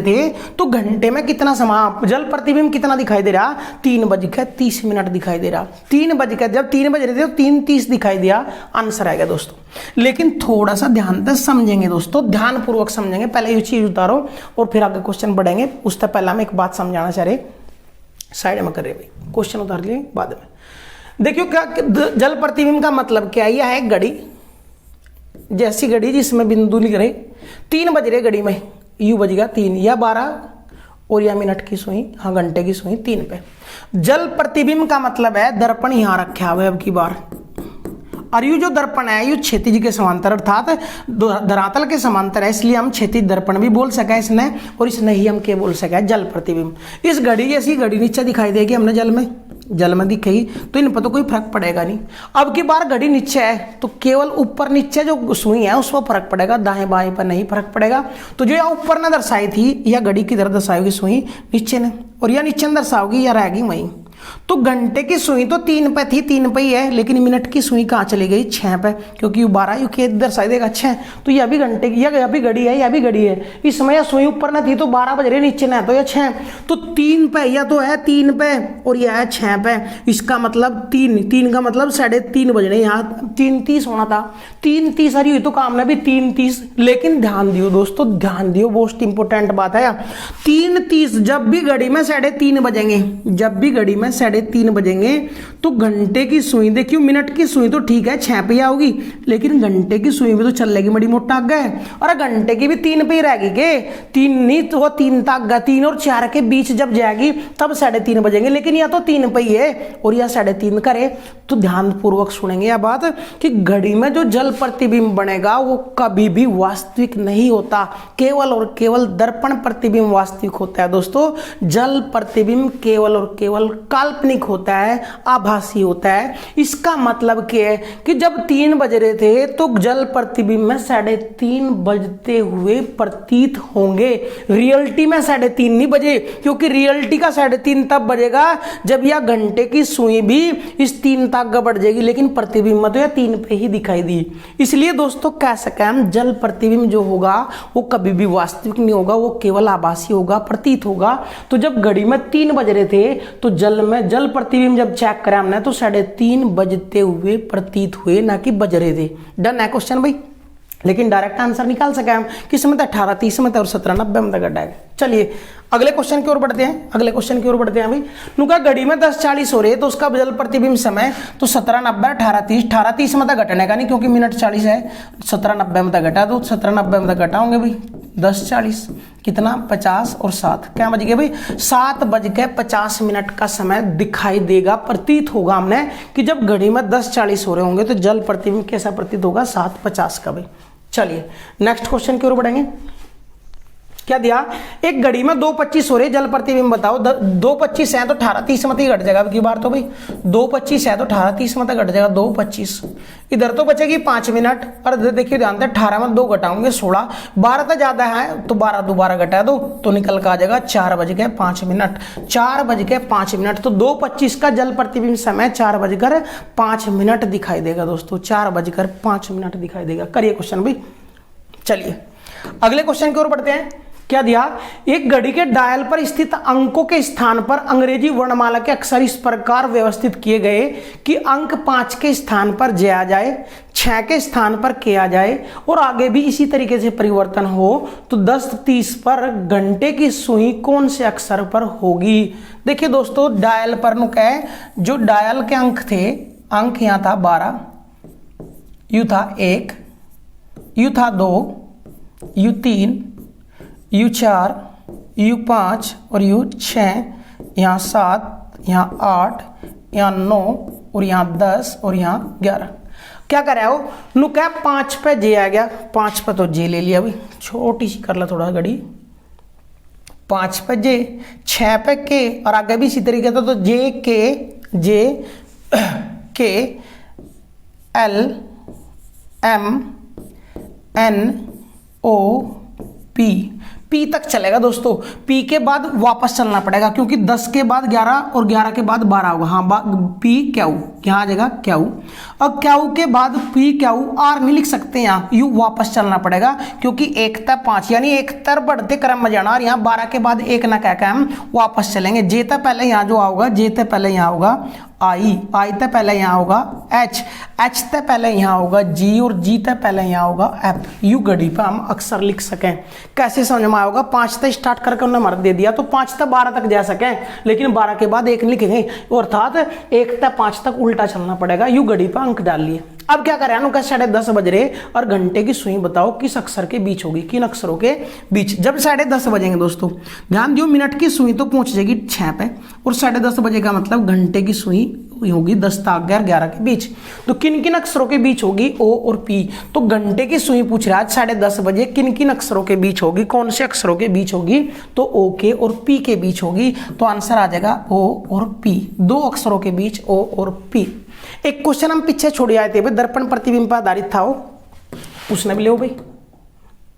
थे, तो घंटे में कितना समय, जल प्रतिबिंब कितना दिखाई दे रहा 3:30 दिखाई दे रहा। 3 बज के जब 3 बज रहे थे तो 3:30 दिखाई दिया, आंसर आएगा दोस्तों। लेकिन थोड़ा सा ध्यान से समझेंगे दोस्तों, ध्यान पूर्वक समझेंगे। पहले ये चीज उतारो और फिर आगे क्वेश्चन बढ़ेंगे। उससे पहले हम एक बात समझाना चाह रहे, साइड में कर रहे भाई, क्वेश्चन उतार लिए बाद में। देखियो क्या जल प्रतिबिंब का मतलब क्या है, यह है घड़ी, जैसी घड़ी जिसमें बिंदु लिख रहे 3 बज रहे घड़ी में, यू बजेगा 3 या 12 और या मिनट की सुई, हाँ घंटे की सुई 3 पे। जल प्रतिबिंब का मतलब है दर्पण यहां रखा हुआ है अब की बार, और ये जो दर्पण है ये क्षैतिज के समांतर अर्थात धरातल के समांतर है, इसलिए हम क्षैतिज दर्पण भी बोल सका है इसने, और इसने ही हम क्या बोल सका है जल प्रतिबिंब। इस घड़ी जैसी घड़ी नीचे दिखाई देगी हमने जल में दिखेगी तो इन पर तो कोई फर्क पड़ेगा नहीं। अब की बार घड़ी नीचे है तो केवल ऊपर नीचे जो सुई है उस पर फर्क पड़ेगा, दाएं बाएं पर नहीं फर्क पड़ेगा। तो जो यहाँ ऊपर न दर्शाई थी या घड़ी की तरह दर्शाएगी सुई नीचे ने, और या नीचे न दर्शाओगी या रहेगी वहीं। तो घंटे की सुई तो 3 पे थी, 3 पे ही है, लेकिन मिनट की सुई कहाँ चली गई 6 पे, क्योंकि 12 यू के दर्शाई देगा 6। तो यह भी घंटे की, यह भी घड़ी है, यह भी घड़ी है। इस समय यह सुई ऊपर ना थी तो 12 बज रहे, नीचे ना है तो यह 6। तो 3 पे, यह तो है 3 पे और यह है 6 पे। इसका मतलब 3 का मतलब 3:30 बज रहे, यहाँ 3:30 होना था, 3:30 आ रही हुई तो काम ना भी 3:30। लेकिन ध्यान दियो दोस्तों, ध्यान दियो, मोस्ट इंपोर्टेंट बात है 3:30। जब भी घड़ी में 3:30 बजेंगे, जब भी घड़ी में 3:30 बजेंगे तो घंटे की सुई, देखियो मिनट की सुई तो ठीक है 6 पे आओगी, लेकिन घंटे की सुई भी तो चल लेगी बड़ी मोटा आग गए, और घंटे की भी 3 पे ही रहेगी के 3 नहीं तो 3 तक 3 और 4 के बीच जब जाएगी तब 3:30 बजेंगे, लेकिन यह तो 3 पे ही है और यह 3:30 करे। तो ध्यान पूर्वक सुनेंगे यह बात कि घड़ी में जो जल प्रतिबिंब बनेगा वो कभी भी वास्तविक नहीं होता, केवल और केवल दर्पण प्रतिबिंब वास्तविक होता है दोस्तों। जल प्रतिबिंब केवल और केवल काल्पनिक होता है, आभासी होता है। इसका मतलब क्या है कि जब 3 बज रहे थे तो जल प्रतिबिंब में 3:30 बजते हुए प्रतीत होंगे। रियलिटी में 3:30 नहीं बजे, क्योंकि रियलिटी का 3:30 तब बजेगा जब यह घंटे की सुई भी इस 3 तक बढ़ जाएगी, लेकिन प्रतिबिंब तो यह 3 पे ही दिखाई दी। इसलिए दोस्तों कह सके हम जल प्रतिबिंब जो होगा वो कभी भी वास्तविक नहीं होगा, वो केवल आभासी होगा, प्रतीत होगा। तो जब घड़ी में 3 बज रहे थे तो जल प्रतिबिंब जब चेक करा हमने तो 3:30 बजते हुए प्रतीत हुए, ना कि बज रहे थे। डन है क्वेश्चन भाई, लेकिन डायरेक्ट आंसर निकाल सके हम किस में 18:30 में और 17:90 में गड्ढा है। चलिए अगले क्वेश्चन की ओर बढ़ते हैं। अगले क्वेश्चन की ओर बढ़ते हैं भाई। नुका घड़ी में 10:40 हो रही है तो उसका जल प्रतिबिंब समय तो 17:90 18:30 18:30 में घटने का नहीं क्योंकि मिनट 40 है। 17:90 में घटा दो 17:90 में घटाओगे भाई 10:40 कितना 50 और 7 क्या बज गए भाई 7:50 का समय दिखाई देगा, प्रतीत होगा हमने कि जब घड़ी में 10:40 हो रहे होंगे तो जल प्रतिबिंब कैसा प्रतीत होगा 7:50 का भाई। चलिए नेक्स्ट क्वेश्चन की ओर बढ़ेंगे। क्या दिया एक घड़ी में 2:25 हो रही है, जल प्रतिबिंब बताओ। 2:25 है तो 18:30 में घट जाएगा की बार तो भाई 2:25 है तो 18:30 में घट जाएगा 2:25। इधर तो बचेगी 5 मिनट और देखिए ध्यान से 18 में 2 घटाऊंगे 16 12 तो ज्यादा है तो 12 दोबारा घटा दो तो निकल कर आ जाएगा 4:05 4:05 तो 2:25 का जल प्रतिबिंब समय 4:05 दिखाई देगा दोस्तों 4:05 दिखाई देगा। करिए क्वेश्चन भाई। चलिए अगले क्वेश्चन की ओर बढ़ते हैं। क्या दिया एक घड़ी के डायल पर स्थित अंकों के स्थान पर अंग्रेजी वर्णमाला के अक्षर इस प्रकार व्यवस्थित किए गए कि अंक 5 के स्थान पर जे आ जाए 6 के स्थान पर के आ जाए और आगे भी इसी तरीके से परिवर्तन हो तो 10:30 पर घंटे की सुई कौन से अक्षर पर होगी। देखिए दोस्तों डायल पर नु कहे जो डायल के अंक थे, अंक यहां था 12, यू था 1, यू था 2, यू 3, यू 4, यू 5 और यू 6, यहाँ 7, यहाँ 8, यहाँ 9 और यहाँ 10 और यहाँ 11। क्या कर रहा हो नु क्या 5 पे जे आ गया 5 पे तो जे ले लिया भाई, छोटी सी कर ला थोड़ा घड़ी। 5 पे जे 6 पे के और आगे भी इसी तरीके से तो J K L M N O P तक चलेगा दोस्तों। पी के बाद वापस चलना पड़ेगा क्योंकि 10 के बाद 11 और 11 के बाद 12 होगा। हाँ पी क्यू यहाँ आ जाएगा क्यू और क्यू के बाद पी क्यू आर नहीं लिख सकते, यहाँ यू वापस चलना पड़ेगा क्योंकि 1 तक 5 यानी 1 तर बढ़ते क्रम में जाना और यहाँ 12 के बाद 1 ना कह के हम वापस चलेंगे। जे तक पहले यहाँ जो आओगा जे तक पहले यहाँ होगा आई तक पहले यहाँ होगा एच तक पहले यहाँ होगा जी और जी तक पहले यहाँ होगा एफ। यू घड़ी पर हम अक्सर लिख सकें। कैसे समझ में आएगा 5 तक स्टार्ट करके उन्होंने मर दे दिया तो 5 तक 12 तक जा सकें लेकिन 12 के बाद 1 लिखेंगे अर्थात 1 तक 5 तक उल्टा चलना पड़ेगा। यू घड़ी पर अंक डाल लिए। अब क्या करें उनका 10:30 बज रहे और घंटे की सुई बताओ किस अक्षर के बीच होगी, किन अक्षरों के बीच। जब 10:30 बजेंगे दोस्तों ध्यान दियो मिनट की सुई तो पहुंच जाएगी 6 पे और 10:30 बजेगा मतलब घंटे की सुई होगी 10 तक 11 के बीच। तो किन किन अक्षरों के बीच होगी ओ और पी। तो घंटे की सुई पूछ रहा है 10:30 बजे किन किन अक्षरों के बीच होगी, कौन से अक्षरों के बीच होगी तो ओ के और पी के बीच होगी। तो आंसर आ जाएगा ओ और पी, 2 अक्षरों के बीच ओ और पी। एक क्वेश्चन हम पीछे छोड़ आए थे भाई दर्पण प्रतिबिंब पर आधारित था वो, उसने भी ले भाई।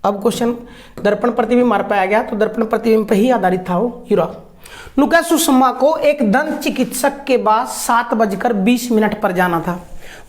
अब क्वेश्चन दर्पण प्रतिबिंब मार पे आ गया तो दर्पण प्रतिबिंब पे ही आधारित था वो हीरा। नुका सुषमा को एक दंत चिकित्सक के पास 7:20 पर जाना था।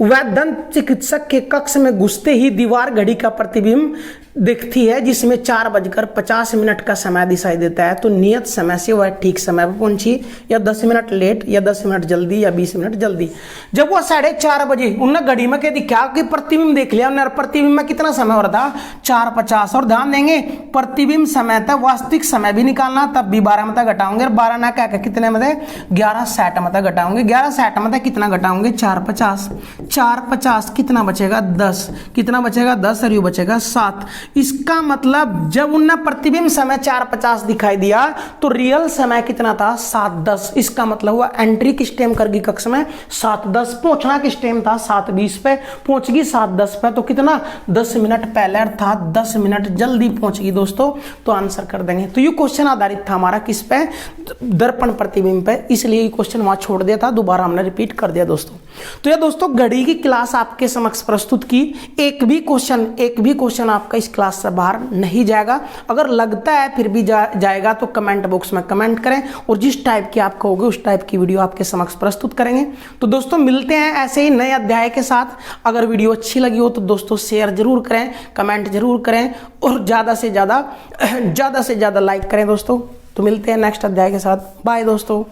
वह दंत चिकित्सक के कक्ष में घुसते ही दीवार घड़ी का प्रतिबिंब दिखती है जिसमें 4:50 का समय दिखाई देता है। तो नियत समय से वह ठीक समय पर पहुंची या 10 मिनट लेट या 10 मिनट जल्दी या 20 मिनट जल्दी। जब वह 4:30 बजे उन्होंने घड़ी में कह दी क्या कि प्रतिबिंब देख लिया उन्होंने, प्रतिबिंब में कितना समय हो रहा था 4:50 और ध्यान देंगे प्रतिबिंब समय था वास्तविक समय भी निकालना तब भी 12 में घटाओगे और 12 ना क्या कितने में 11:60 में घटाओगे। 11:60 में कितना घटाओगे 4:50 4:50 कितना बचेगा 10, कितना बचेगा 10 और यू बचेगा 7। इसका मतलब जब उन्हें प्रतिबिंब समय 4:50 दिखाई दिया तो रियल समय कितना था 7:10। इसका मतलब हुआ एंट्री किस टाइम करगी कक्ष में 7:10, पहुंचना किस टाइम था 7:20 पे, पहुंचगी 7:10 पे तो कितना 10 मिनट पहले अर्थात 10 मिनट जल्दी पहुंचगी दोस्तों। तो आंसर कर देंगे। तो ये क्वेश्चन आधारित था हमारा किस पे दर्पण प्रतिबिंब पे, इसलिए ये क्वेश्चन वहां छोड़ दिया था, दोबारा हमने रिपीट कर दिया दोस्तों। तो ये दोस्तों घड़ी की क्लास आपके समक्ष प्रस्तुत की। एक भी क्वेश्चन आपका इस क्लास से बाहर नहीं जाएगा। अगर लगता है फिर भी जाएगा तो कमेंट बॉक्स में कमेंट करें और जिस टाइप की आप कहोगे उस टाइप की वीडियो आपके समक्ष प्रस्तुत करेंगे। तो दोस्तों मिलते हैं ऐसे ही नए अध्याय के साथ। अगर वीडियो अच्छी लगी हो तो दोस्तों शेयर जरूर करें, कमेंट जरूर करें और ज़्यादा से ज़्यादा लाइक करें दोस्तों। तो मिलते हैं नेक्स्ट अध्याय के साथ। बाय दोस्तों।